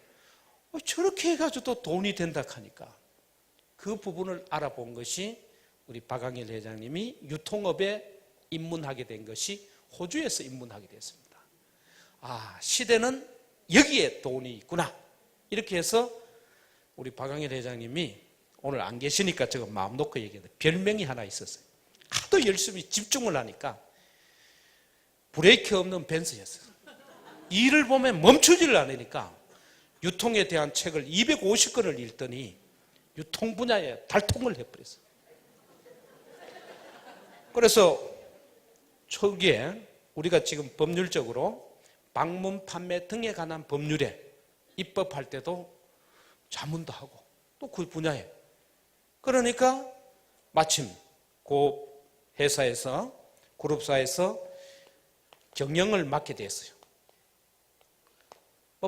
저렇게 해가지고 돈이 된다 하니까 그 부분을 알아본 것이 우리 박광일 회장님이 유통업에 입문하게 된 것이 호주에서 입문하게 됐습니다. 아, 시대는 여기에 돈이 있구나. 이렇게 해서 우리 박광일 회장님이 오늘 안 계시니까 제가 마음 놓고 얘기했는데 별명이 하나 있었어요. 하도 열심히 집중을 하니까 브레이크 없는 벤츠였어요. 일을 보면 멈추지를 않으니까 유통에 대한 책을 250권을 읽더니 유통 분야에 달통을 해버렸어요. 그래서 초기에 우리가 지금 법률적으로 방문 판매 등에 관한 법률에 입법할 때도 자문도 하고 또 그 분야에 그러니까 마침 그 회사에서 그룹사에서 경영을 맡게 됐어요.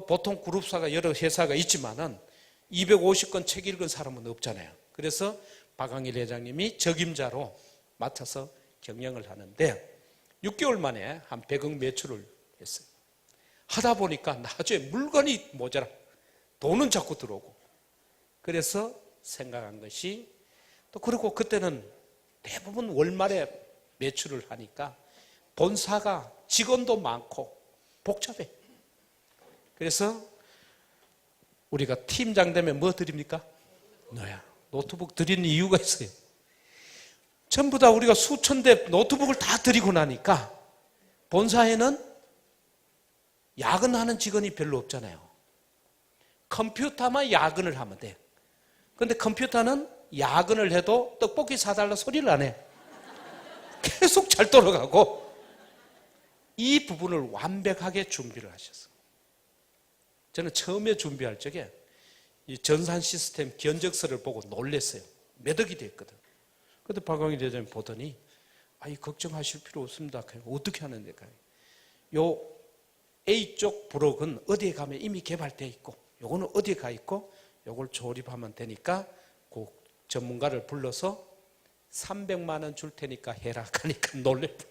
보통 그룹사가 여러 회사가 있지만은 250권 책 읽은 사람은 없잖아요. 그래서 박항일 회장님이 적임자로 맡아서 경영을 하는데 6개월 만에 한 100억 매출을 했어요. 하다 보니까 나중에 물건이 모자라, 돈은 자꾸 들어오고. 그래서 생각한 것이, 또 그리고 그때는 대부분 월말에 매출을 하니까 본사가 직원도 많고 복잡해. 그래서 우리가 팀장 되면 뭐 드립니까? 너야 노트북 드리는 이유가 있어요. 전부 다 우리가 수천 대 노트북을 다 드리고 나니까 본사에는 야근하는 직원이 별로 없잖아요. 컴퓨터만 야근을 하면 돼. 그런데 컴퓨터는 야근을 해도 떡볶이 사달라 소리를 안 해. 계속 잘 돌아가고. 이 부분을 완벽하게 준비를 하셨어요. 저는 처음에 준비할 적에 이 전산 시스템 견적서를 보고 놀랐어요. 몇 억이 됐거든. 그런데 박항일 회장님 보더니 이 걱정하실 필요 없습니다. 어떻게 하는데? 요 A쪽 브록은 어디에 가면 이미 개발되어 있고, 요거는 어디에 가 있고, 요걸 조립하면 되니까 그 전문가를 불러서 300만 원 줄 테니까 해라 하니까 놀랬어요.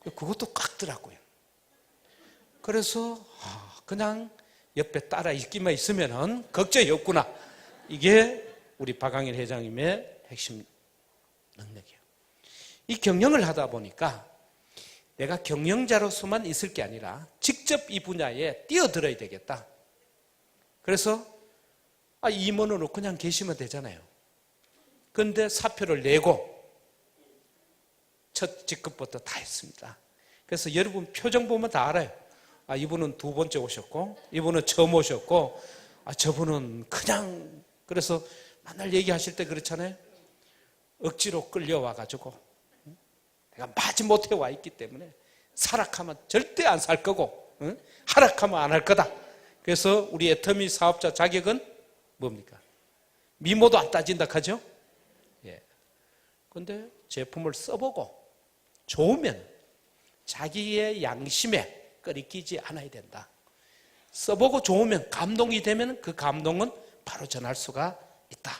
그것도 깎더라고요. 그래서 그냥 옆에 따라 있기만 있으면 걱정이 없구나. 이게 우리 박항일 회장님의 핵심 능력이에요. 이 경영을 하다 보니까 내가 경영자로서만 있을 게 아니라 직접 이 분야에 뛰어들어야 되겠다. 그래서 임원으로 그냥 계시면 되잖아요. 그런데 사표를 내고 첫 직급부터 다 했습니다. 그래서 여러분 표정 보면 다 알아요. 이분은 두 번째 오셨고, 이분은 처음 오셨고, 저분은 그냥. 그래서 맨날 얘기하실 때 그렇잖아요. 억지로 끌려와가지고 내가 마지못해 와 있기 때문에 사락하면 절대 안 살 거고, 하락하면 안 할 거다. 그래서 우리 애터미 사업자 자격은 뭡니까? 미모도 안 따진다 하죠? 예. 근데 제품을 써보고 좋으면 자기의 양심에 끓이끼지 않아야 된다. 써보고 좋으면, 감동이 되면 그 감동은 바로 전할 수가 있다.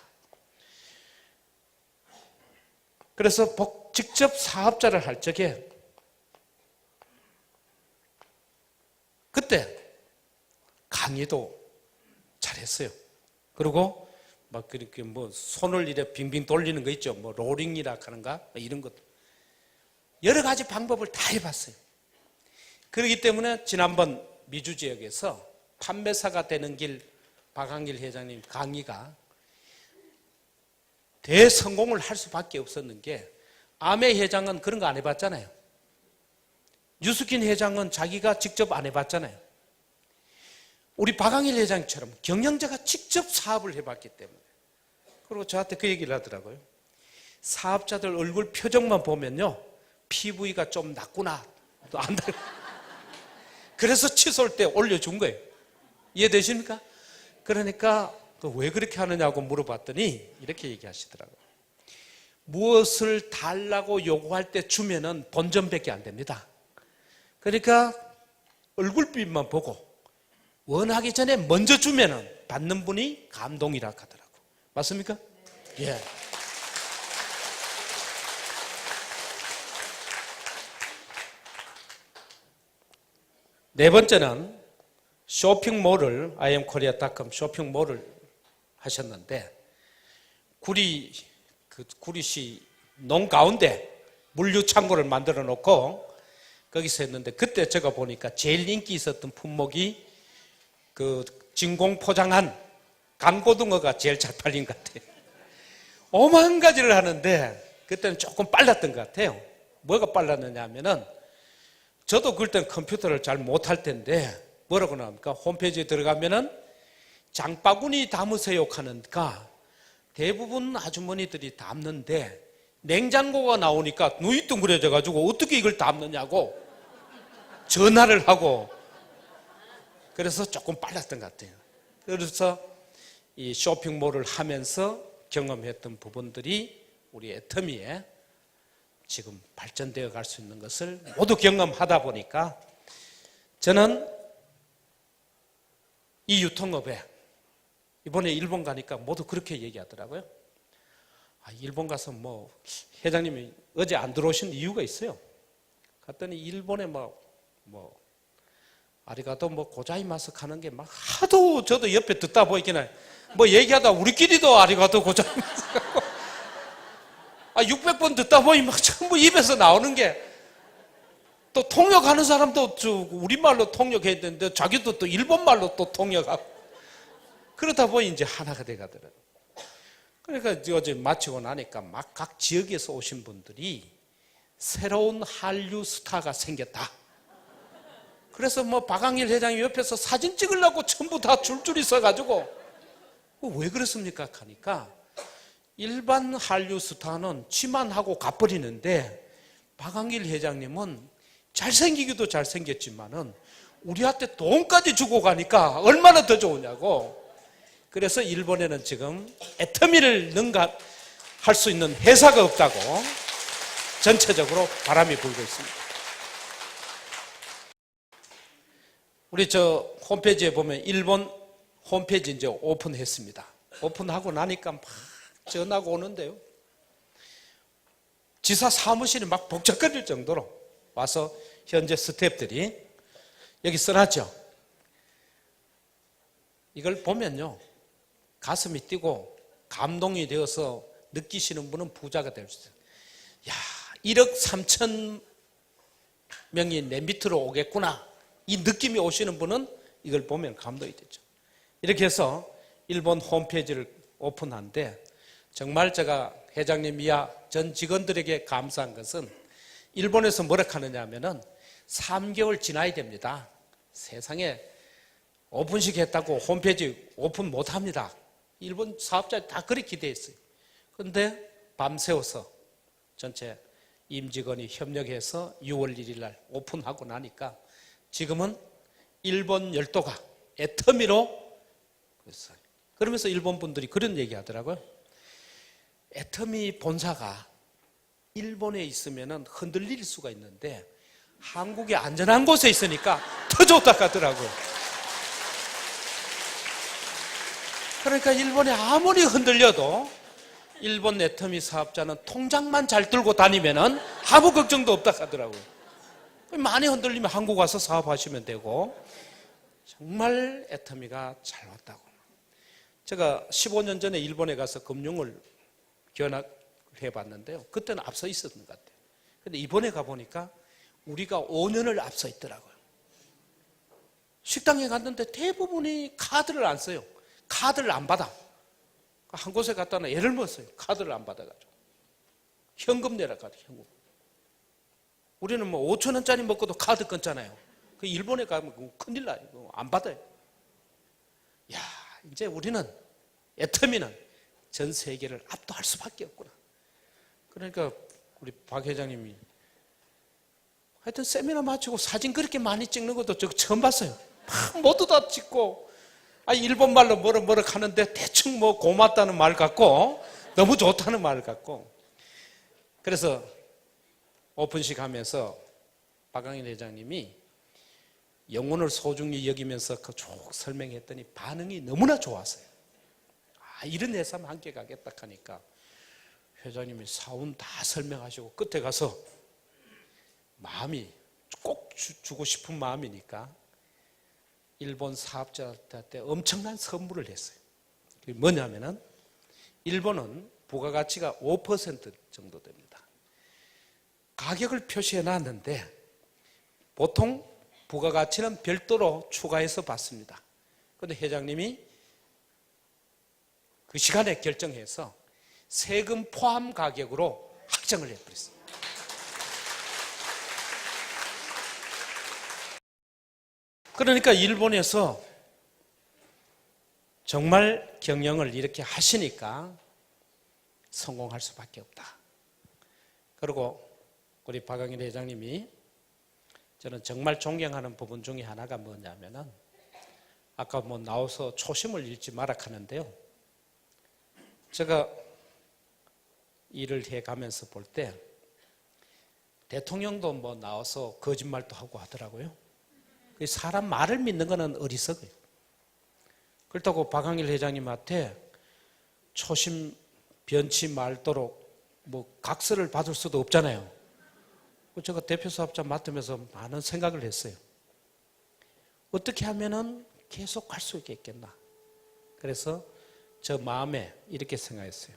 그래서 직접 사업자를 할 적에 그때 강의도 잘했어요. 그리고 막 그렇게 손을 이래 빙빙 돌리는 거 있죠. 로링이라 하는가? 이런 것. 여러 가지 방법을 다 해봤어요. 그렇기 때문에 지난번 미주 지역에서 판매사가 되는 길 박항일 회장님 강의가 대성공을 할 수밖에 없었는 게, 아메 회장은 그런 거 안 해봤잖아요. 유스킨 회장은 자기가 직접 안 해봤잖아요. 우리 박항일 회장처럼 경영자가 직접 사업을 해봤기 때문에. 그리고 저한테 그 얘기를 하더라고요. 사업자들 얼굴 표정만 보면요, PV가 좀 낮구나. 또 안다. 그래서 치솟을 때 올려준 거예요. 이해되십니까? 그러니까 왜 그렇게 하느냐고 물어봤더니 이렇게 얘기하시더라고요. 무엇을 달라고 요구할 때 주면은 본전밖에 안 됩니다. 그러니까 얼굴빛만 보고 원하기 전에 먼저 주면은 받는 분이 감동이라 하더라고. 맞습니까? 예. 네 번째는 쇼핑몰을, imkorea.com 쇼핑몰을 하셨는데, 구리시 농 가운데 물류창고를 만들어 놓고 거기서 했는데, 그때 제가 보니까 제일 인기 있었던 품목이 그 진공 포장한 간고등어가 제일 잘 팔린 것 같아요. 오만 가지를 하는데 그때는 조금 빨랐던 것 같아요. 뭐가 빨랐느냐 하면은, 저도 그럴 땐 컴퓨터를 잘 못할 텐데 뭐라고 나옵니까? 홈페이지에 들어가면은 장바구니 담으세요 하니까 대부분 아주머니들이 담는데, 냉장고가 나오니까 눈이 둥그려져 가지고 어떻게 이걸 담느냐고 전화를 하고, 그래서 조금 빨랐던 것 같아요. 그래서 이 쇼핑몰을 하면서 경험했던 부분들이 우리 애터미에 지금 발전되어 갈 수 있는 것을 모두 경험하다 보니까 저는 이 유통업에 이번에 일본 가니까 모두 그렇게 얘기하더라고요. 일본 가서 뭐 회장님이 어제 안 들어오신 이유가 있어요. 갔더니 일본에 뭐 아리가또 뭐 고자이마스 하는 게 막 하도 저도 옆에 듣다 보이기는 뭐 얘기하다 우리끼리도 아리가또 고자이마스 하고 600번 듣다 보니 막 전부 입에서 나오는 게 또 통역하는 사람도 우리말로 통역해야 되는데 자기도 또 일본말로 또 통역하고 그러다 보니 이제 하나가 돼가더라고요. 그러니까 어제 마치고 나니까 막 각 지역에서 오신 분들이 새로운 한류 스타가 생겼다. 그래서 뭐 박항일 회장이 옆에서 사진 찍으려고 전부 다 줄줄이 서가지고 왜 그렇습니까? 하니까 일반 한류 스타는 치만 하고 가버리는데 박항일 회장님은 잘생기기도 잘생겼지만은 우리한테 돈까지 주고 가니까 얼마나 더 좋으냐고. 그래서 일본에는 지금 애터미를 능가할 수 있는 회사가 없다고 전체적으로 바람이 불고 있습니다. 우리 저 홈페이지에 보면 일본 홈페이지 이제 오픈했습니다. 오픈하고 나니까 막 전화가 오는데요. 지사 사무실이 막 복잡거릴 정도로 와서 현재 스태프들이 여기 써놨죠. 이걸 보면요. 가슴이 뛰고 감동이 되어서 느끼시는 분은 부자가 될 수 있어요. 야, 1억 3천 명이 내 밑으로 오겠구나. 이 느낌이 오시는 분은 이걸 보면 감동이 되죠. 이렇게 해서 일본 홈페이지를 오픈한데 정말 제가 회장님 이하 전 직원들에게 감사한 것은 일본에서 뭐라 하느냐 하면은 3개월 지나야 됩니다. 세상에 오픈식 했다고 홈페이지 오픈 못 합니다. 일본 사업자들이 다 그렇게 기대했어요. 그런데 밤새워서 전체 임직원이 협력해서 6월 1일 날 오픈하고 나니까 지금은 일본 열도가 애터미로 그랬어요. 그러면서 일본 분들이 그런 얘기 하더라고요. 애터미 본사가 일본에 있으면 흔들릴 수가 있는데 한국의 안전한 곳에 있으니까 더 좋다 하더라고요. 그러니까 일본에 아무리 흔들려도 일본 애터미 사업자는 통장만 잘 들고 다니면 아무 걱정도 없다 하더라고요. 많이 흔들리면 한국 와서 사업하시면 되고 정말 애터미가 잘 왔다고. 제가 15년 전에 일본에 가서 금융을 견학해봤는데요. 그때는 앞서 있었던 것 같아요. 그런데 이번에 가보니까 우리가 5년을 앞서 있더라고요. 식당에 갔는데 대부분이 카드를 안 써요. 카드를 안 받아. 한 곳에 갔다가 예를 먹었어요. 카드를 안 받아가지고. 현금 내라 카드, 현금. 우리는 뭐 5천 원짜리 먹고도 카드 끊잖아요. 그 일본에 가면 큰일 나요. 안 받아요. 야, 이제 우리는 애터미는 전 세계를 압도할 수밖에 없구나. 그러니까 우리 박 회장님이 하여튼 세미나 마치고 사진 그렇게 많이 찍는 것도 저 처음 봤어요. 모두 다 찍고 일본 말로 뭐라 하는데 대충 뭐 고맙다는 말 같고 너무 좋다는 말 같고. 그래서 오픈식 하면서 박항일 회장님이 영혼을 소중히 여기면서 쭉 설명했더니 반응이 너무나 좋았어요. 이런 회사면 함께 가겠다 하니까 회장님이 사운 다 설명하시고 끝에 가서 마음이 꼭 주고 싶은 마음이니까 일본 사업자한테 엄청난 선물을 했어요. 그게 뭐냐면은 일본은 부가가치가 5% 정도 됩니다. 가격을 표시해 놨는데 보통 부가가치는 별도로 추가해서 받습니다. 그런데 회장님이 그 시간에 결정해서 세금 포함 가격으로 확정을 해버렸어요. 그러니까 일본에서 정말 경영을 이렇게 하시니까 성공할 수밖에 없다. 그리고 우리 박항일 회장님이 저는 정말 존경하는 부분 중에 하나가 뭐냐면은 아까 뭐 나와서 초심을 잃지 마라 하는데요. 제가 일을 해가면서 볼 때 대통령도 뭐 나와서 거짓말도 하고 하더라고요. 사람 말을 믿는 거는 어리석어요. 그렇다고 박항일 회장님한테 초심 변치 말도록 뭐 각서를 받을 수도 없잖아요. 제가 대표 사업자 맡으면서 많은 생각을 했어요. 어떻게 하면은 계속 갈 수 있겠나. 그래서 저 마음에 이렇게 생각했어요.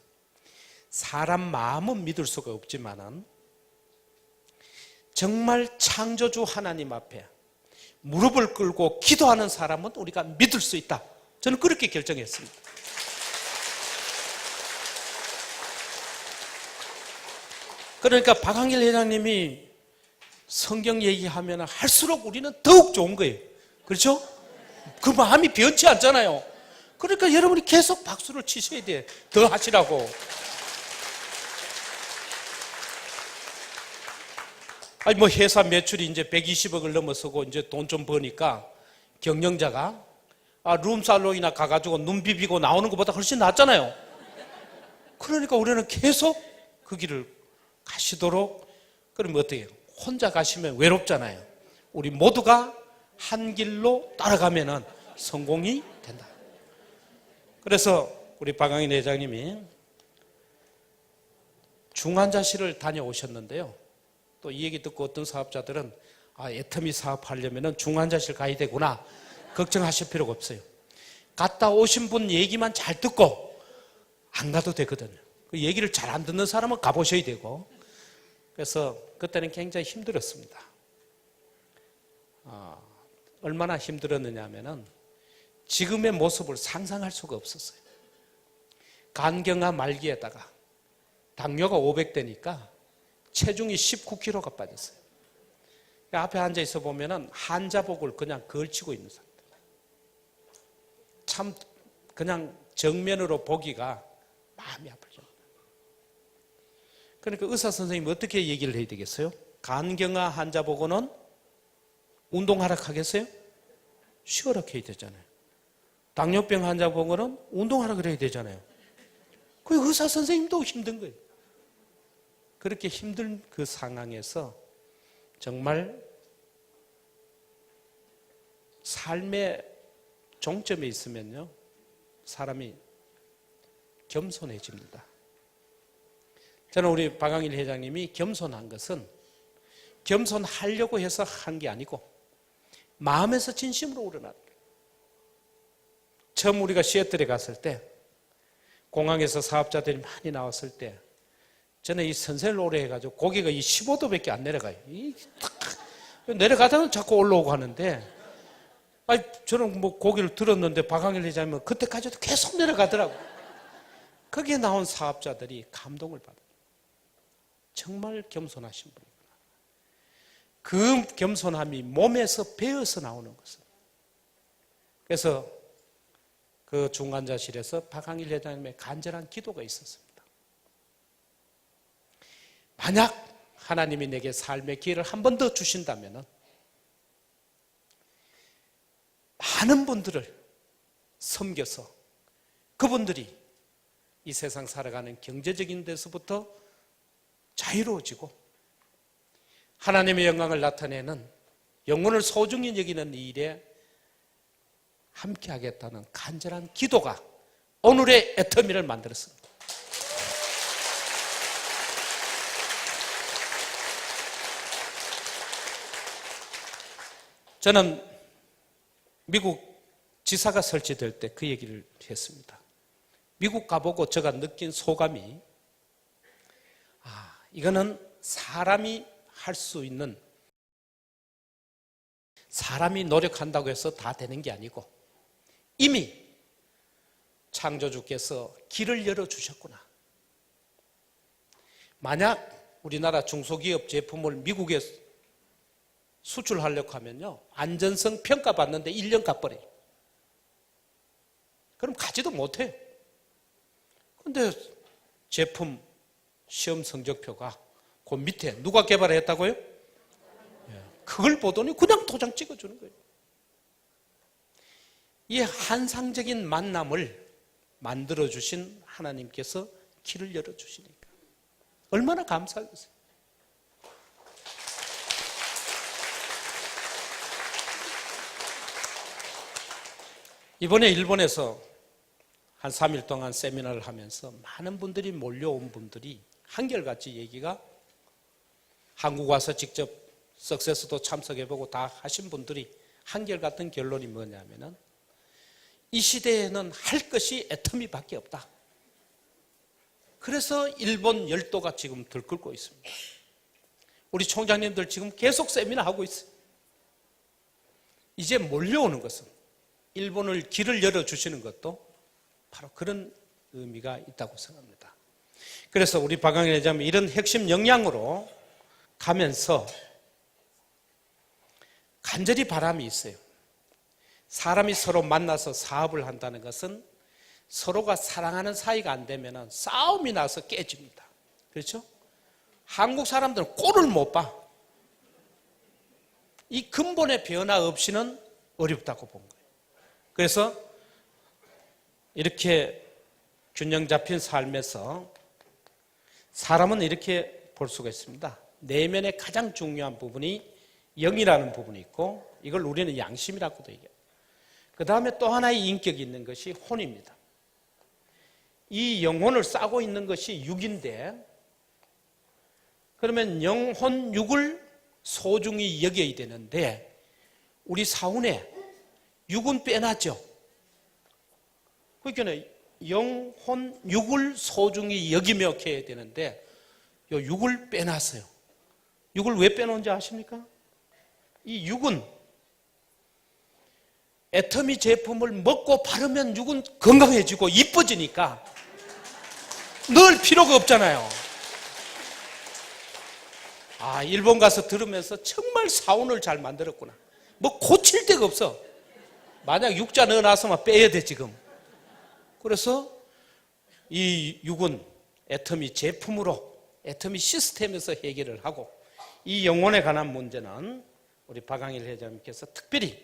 사람 마음은 믿을 수가 없지만은 정말 창조주 하나님 앞에 무릎을 꿇고 기도하는 사람은 우리가 믿을 수 있다. 저는 그렇게 결정했습니다. 그러니까 박항일 회장님이 성경 얘기하면 할수록 우리는 더욱 좋은 거예요. 그렇죠? 그 마음이 변치 않잖아요. 그러니까 여러분이 계속 박수를 치셔야 돼. 더 하시라고. 아니 뭐 회사 매출이 이제 120억을 넘어서고 이제 돈 좀 버니까 경영자가 룸살롱이나 가가지고 눈 비비고 나오는 것보다 훨씬 낫잖아요. 그러니까 우리는 계속 그 길을 가시도록. 그러면 어떻게 해요? 혼자 가시면 외롭잖아요. 우리 모두가 한 길로 따라가면은 성공이 된다. 그래서 우리 박항일 회장님이 중환자실을 다녀오셨는데요. 또 이 얘기 듣고 어떤 사업자들은 애터미 사업하려면 중환자실 가야 되구나. 걱정하실 필요가 없어요. 갔다 오신 분 얘기만 잘 듣고 안 가도 되거든요. 그 얘기를 잘 안 듣는 사람은 가보셔야 되고. 그래서 그때는 굉장히 힘들었습니다. 얼마나 힘들었느냐 하면은 지금의 모습을 상상할 수가 없었어요. 간경화 말기에다가 당뇨가 500대니까 체중이 19kg가 빠졌어요. 앞에 앉아 있어 보면은 한자복을 그냥 걸치고 있는 상태. 참 그냥 정면으로 보기가 마음이 아프죠. 그러니까 의사 선생님이 어떻게 얘기를 해야 되겠어요? 간경화 환자 보고는 운동하라 하겠어요? 쉬어라 해야 되잖아요. 당뇨병 환자 보고는 운동하라 그래야 되잖아요. 그 의사 선생님도 힘든 거예요. 그렇게 힘든 그 상황에서 정말 삶의 종점에 있으면요, 사람이 겸손해집니다. 저는 우리 박항일 회장님이 겸손한 것은 겸손하려고 해서 한 게 아니고 마음에서 진심으로 우러나는 거예요. 처음 우리가 시애틀에 갔을 때 공항에서 사업자들이 많이 나왔을 때 저는 이 선생을 오래 해가지고 고개가 이 15도밖에 안 내려가요. 내려가다가 자꾸 올라오고 하는데, 저는 뭐 고개를 들었는데 박항일 회장님은 그때까지도 계속 내려가더라고. 거기에 나온 사업자들이 감동을 받아요. 정말 겸손하신 분이구나. 그 겸손함이 몸에서 배어서 나오는 것은. 그래서 그 중환자실에서 박항일 회장님의 간절한 기도가 있었습니다. 만약 하나님이 내게 삶의 기회를 한 번 더 주신다면 많은 분들을 섬겨서 그분들이 이 세상 살아가는 경제적인 데서부터 자유로워지고 하나님의 영광을 나타내는 영혼을 소중히 여기는 이 일에 함께 하겠다는 간절한 기도가 오늘의 애터미를 만들었습니다. 저는 미국 지사가 설치될 때 그 얘기를 했습니다. 미국 가보고 제가 느낀 소감이 이거는 사람이 할 수 있는, 사람이 노력한다고 해서 다 되는 게 아니고 이미 창조주께서 길을 열어주셨구나. 만약 우리나라 중소기업 제품을 미국에 수출하려고 하면요, 안전성 평가받는데 1년 가버려요. 그럼 가지도 못해요. 그런데 제품 시험 성적표가 그 밑에 누가 개발했다고요? 그걸 보더니 그냥 도장 찍어주는 거예요. 이 환상적인 만남을 만들어주신 하나님께서 길을 열어주시니까 얼마나 감사하겠어요. 이번에 일본에서 한 3일 동안 세미나를 하면서 많은 분들이 몰려온 분들이 한결같이 얘기가, 한국 와서 직접 석세스도 참석해보고 다 하신 분들이 한결같은 결론이 뭐냐면은, 이 시대에는 할 것이 애터미밖에 없다. 그래서 일본 열도가 지금 들끓고 있습니다. 우리 총장님들 지금 계속 세미나 하고 있어요. 이제 몰려오는 것은, 일본을 길을 열어주시는 것도 바로 그런 의미가 있다고 생각합니다. 그래서 우리 박광일 회장님 이런 핵심 역량으로 가면서 간절히 바람이 있어요. 사람이 서로 만나서 사업을 한다는 것은 서로가 사랑하는 사이가 안 되면 싸움이 나서 깨집니다. 그렇죠? 한국 사람들은 꼴을 못 봐. 이 근본의 변화 없이는 어렵다고 본 거예요. 그래서 이렇게 균형 잡힌 삶에서 사람은 이렇게 볼 수가 있습니다. 내면의 가장 중요한 부분이 영이라는 부분이 있고, 이걸 우리는 양심이라고도 얘기해요. 그 다음에 또 하나의 인격이 있는 것이 혼입니다. 이 영혼을 싸고 있는 것이 육인데, 그러면 영혼 육을 소중히 여겨야 되는데, 우리 사훈에 육은 빼놨죠. 그러니까 영혼 육을 소중히 여기며 해야 되는데, 이 육을 빼놨어요. 육을 왜 빼놓은지 아십니까? 이 육은 애터미 제품을 먹고 바르면 육은 건강해지고 이뻐지니까 넣을 필요가 없잖아요. 아, 일본 가서 들으면서 정말 사원을 잘 만들었구나. 뭐 고칠 데가 없어. 만약 육자 넣어놨으면 빼야 돼 지금. 그래서 이 육은 애터미 제품으로, 애터미 시스템에서 해결을 하고, 이 영혼에 관한 문제는 우리 박광일 회장님께서 특별히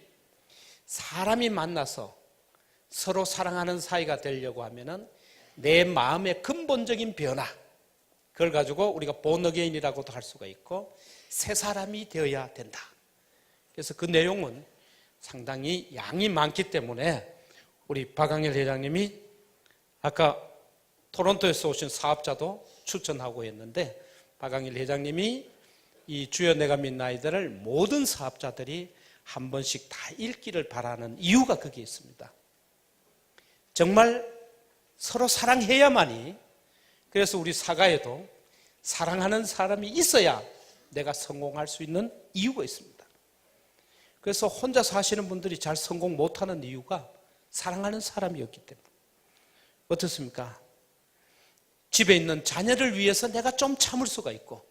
사람이 만나서 서로 사랑하는 사이가 되려고 하면은 내 마음의 근본적인 변화, 그걸 가지고 우리가 born again이라고도 할 수가 있고 새 사람이 되어야 된다. 그래서 그 내용은 상당히 양이 많기 때문에 우리 박광일 회장님이 아까 토론토에서 오신 사업자도 추천하고 했는데, 박광일 회장님이 이 주여 내가 믿는 아이들을 모든 사업자들이 한 번씩 다 읽기를 바라는 이유가 거기에 있습니다. 정말 서로 사랑해야만이, 그래서 우리 사가에도 사랑하는 사람이 있어야 내가 성공할 수 있는 이유가 있습니다. 그래서 혼자 사시는 분들이 잘 성공 못하는 이유가 사랑하는 사람이 없기 때문에. 어떻습니까? 집에 있는 자녀를 위해서 내가 좀 참을 수가 있고,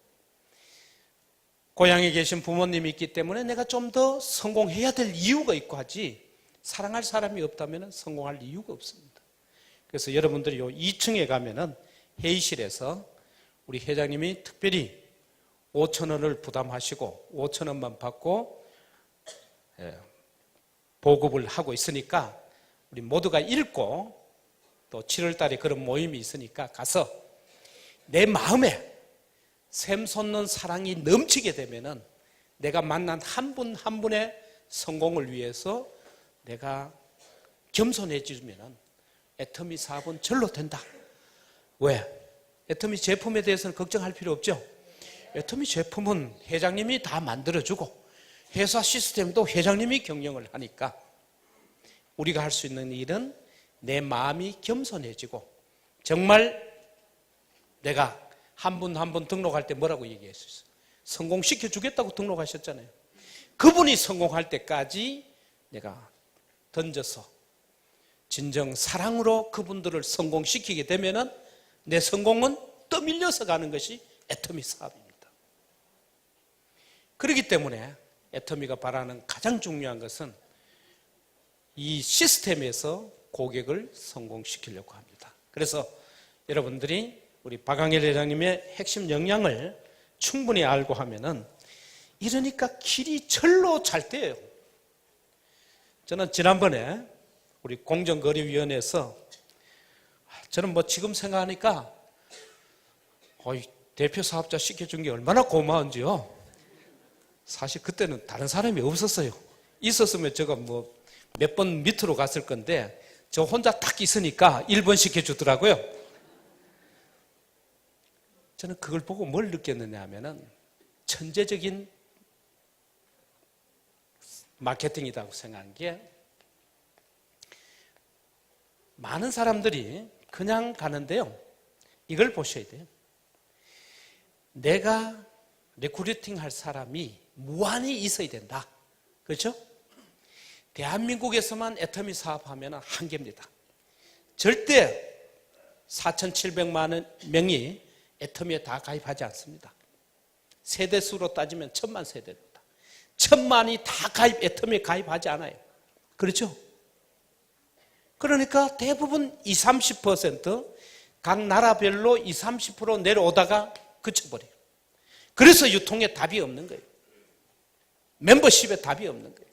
고향에 계신 부모님이 있기 때문에 내가 좀 더 성공해야 될 이유가 있고 하지, 사랑할 사람이 없다면 성공할 이유가 없습니다. 그래서 여러분들이 요 2층에 가면은 회의실에서 우리 회장님이 특별히 5,000원을 부담하시고 5,000원만 받고 보급을 하고 있으니까 우리 모두가 읽고, 또 7월 달에 그런 모임이 있으니까 가서 내 마음에 샘솟는 사랑이 넘치게 되면은 내가 만난 한 분 한 분의 성공을 위해서 내가 겸손해지면은 애터미 사업은 절로 된다. 왜? 애터미 제품에 대해서는 걱정할 필요 없죠. 애터미 제품은 회장님이 다 만들어주고 회사 시스템도 회장님이 경영을 하니까 우리가 할 수 있는 일은 내 마음이 겸손해지고, 정말 내가 한 분 한 분 등록할 때 뭐라고 얘기했어요? 성공시켜 주겠다고 등록하셨잖아요. 그분이 성공할 때까지 내가 던져서 진정 사랑으로 그분들을 성공시키게 되면은 내 성공은 떠밀려서 가는 것이 애터미 사업입니다. 그렇기 때문에 애터미가 바라는 가장 중요한 것은 이 시스템에서 고객을 성공시키려고 합니다. 그래서 여러분들이 우리 박광일 회장님의 핵심 역량을 충분히 알고 하면은, 이러니까 길이 절로 잘 돼요. 저는 지난번에 우리 공정거래위원회에서, 저는 뭐 지금 생각하니까 대표 사업자 시켜준 게 얼마나 고마운지요. 사실 그때는 다른 사람이 없었어요. 있었으면 제가 뭐 몇 번 밑으로 갔을 건데 저 혼자 딱 있으니까 1번 시켜주더라고요. 저는 그걸 보고 뭘 느꼈느냐 하면은 천재적인 마케팅이라고 생각한 게, 많은 사람들이 그냥 가는데요, 이걸 보셔야 돼요. 내가 리크루팅 할 사람이 무한히 있어야 된다. 그렇죠? 대한민국에서만 애터미 사업하면 한계입니다. 절대 4,700만 명이 애터미에 다 가입하지 않습니다. 세대수로 따지면 1,000만 세대입니다. 1,000만이 다 애터미에 가입하지 않아요. 그렇죠? 그러니까 대부분 20, 30% 각 나라별로 20, 30% 내려오다가 그쳐버려요. 그래서 유통에 답이 없는 거예요. 멤버십에 답이 없는 거예요.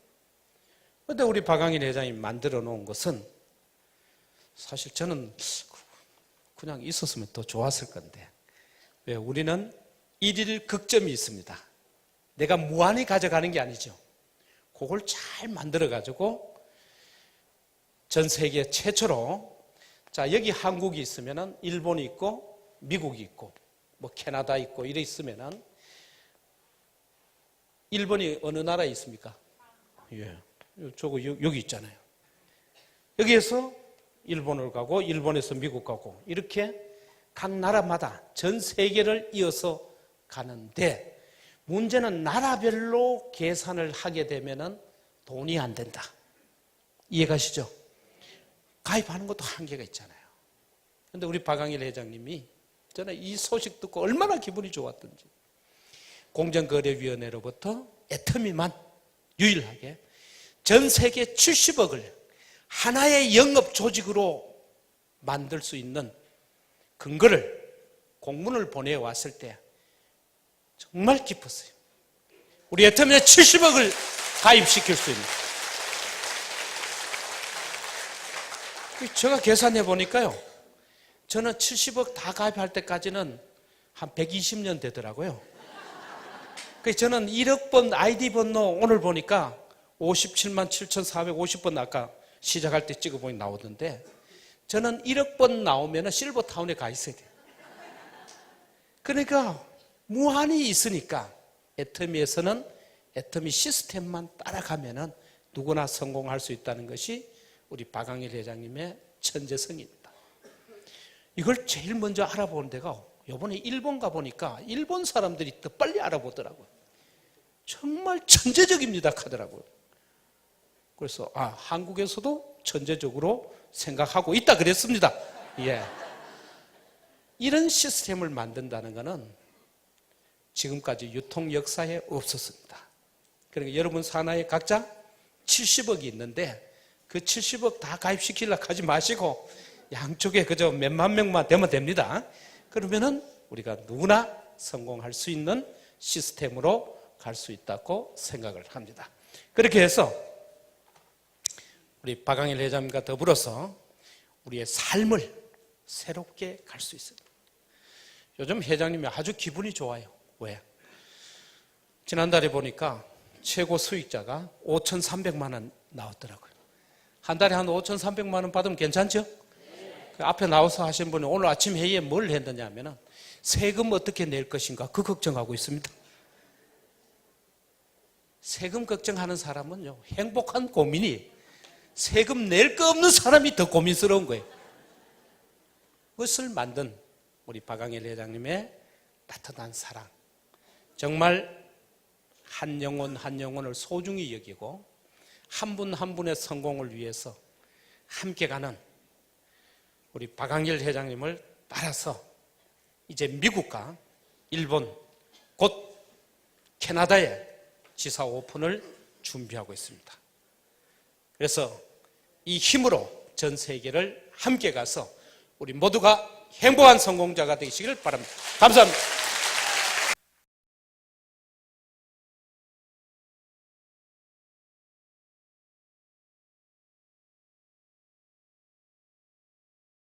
그런데 우리 박광일 회장이 만들어 놓은 것은 사실 저는 그냥 있었으면 더 좋았을 건데, 왜? 우리는 일일 극점이 있습니다. 내가 무한히 가져가는 게 아니죠. 그걸 잘 만들어 가지고 전 세계 최초로, 자, 여기 한국이 있으면은 일본이 있고 미국이 있고 뭐 캐나다 있고 이래 있으면은, 일본이 어느 나라에 있습니까? 예. 저거 여기 있잖아요. 여기에서 일본을 가고 일본에서 미국 가고 이렇게 각 나라마다 전 세계를 이어서 가는데, 문제는 나라별로 계산을 하게 되면은 돈이 안 된다. 이해가시죠? 가입하는 것도 한계가 있잖아요. 그런데 우리 박광일 회장님이, 저는 이 소식 듣고 얼마나 기분이 좋았던지, 공정거래위원회로부터 애터미만 유일하게 전 세계 70억을 하나의 영업 조직으로 만들 수 있는 근거를, 공문을 보내왔을 때 정말 기뻤어요. 우리 애터미에 70억을 가입시킬 수 있는. 제가 계산해 보니까요, 저는 70억 다 가입할 때까지는 한 120년 되더라고요. 그래서 저는 1억 번 아이디 번호 오늘 보니까 57만 7,450번 아까 시작할 때 찍어보니 나오던데, 저는 1억 번 나오면 실버타운에 가 있어야 돼요. 그러니까 무한히 있으니까 애터미에서는 애터미 시스템만 따라가면 누구나 성공할 수 있다는 것이 우리 박광일 회장님의 천재성입니다. 이걸 제일 먼저 알아보는 데가, 이번에 일본 가보니까 일본 사람들이 더 빨리 알아보더라고요. 정말 천재적입니다 하더라고요. 그래서 한국에서도 천재적으로 생각하고 있다 그랬습니다. 예. 이런 시스템을 만든다는 것은 지금까지 유통 역사에 없었습니다. 그러니까 여러분 산하에 각자 70억이 있는데 그 70억 다 가입시키려고 하지 마시고 양쪽에 그저 몇만 명만 되면 됩니다. 그러면은 우리가 누구나 성공할 수 있는 시스템으로 갈 수 있다고 생각을 합니다. 그렇게 해서 우리 박광일 회장님과 더불어서 우리의 삶을 새롭게 갈 수 있습니다. 요즘 회장님이 아주 기분이 좋아요. 왜? 지난달에 보니까 최고 수익자가 5,300만 원 나왔더라고요. 한 달에 한 5,300만 원 받으면 괜찮죠? 그 앞에 나와서 하신 분이 오늘 아침 회의에 뭘 했느냐 하면 세금 어떻게 낼 것인가 그 걱정하고 있습니다. 세금 걱정하는 사람은요, 행복한 고민이, 세금 낼 거 없는 사람이 더 고민스러운 거예요. 그것을 만든 우리 박광일 회장님의 따뜻한 사랑, 정말 한 영혼 한 영혼을 소중히 여기고 한 분 한 분의 성공을 위해서 함께 가는 우리 박광일 회장님을 따라서 이제 미국과 일본, 곧 캐나다에 지사 오픈을 준비하고 있습니다. 그래서 이 힘으로 전 세계를 함께 가서 우리 모두가 행복한 성공자가 되시길 바랍니다. 감사합니다.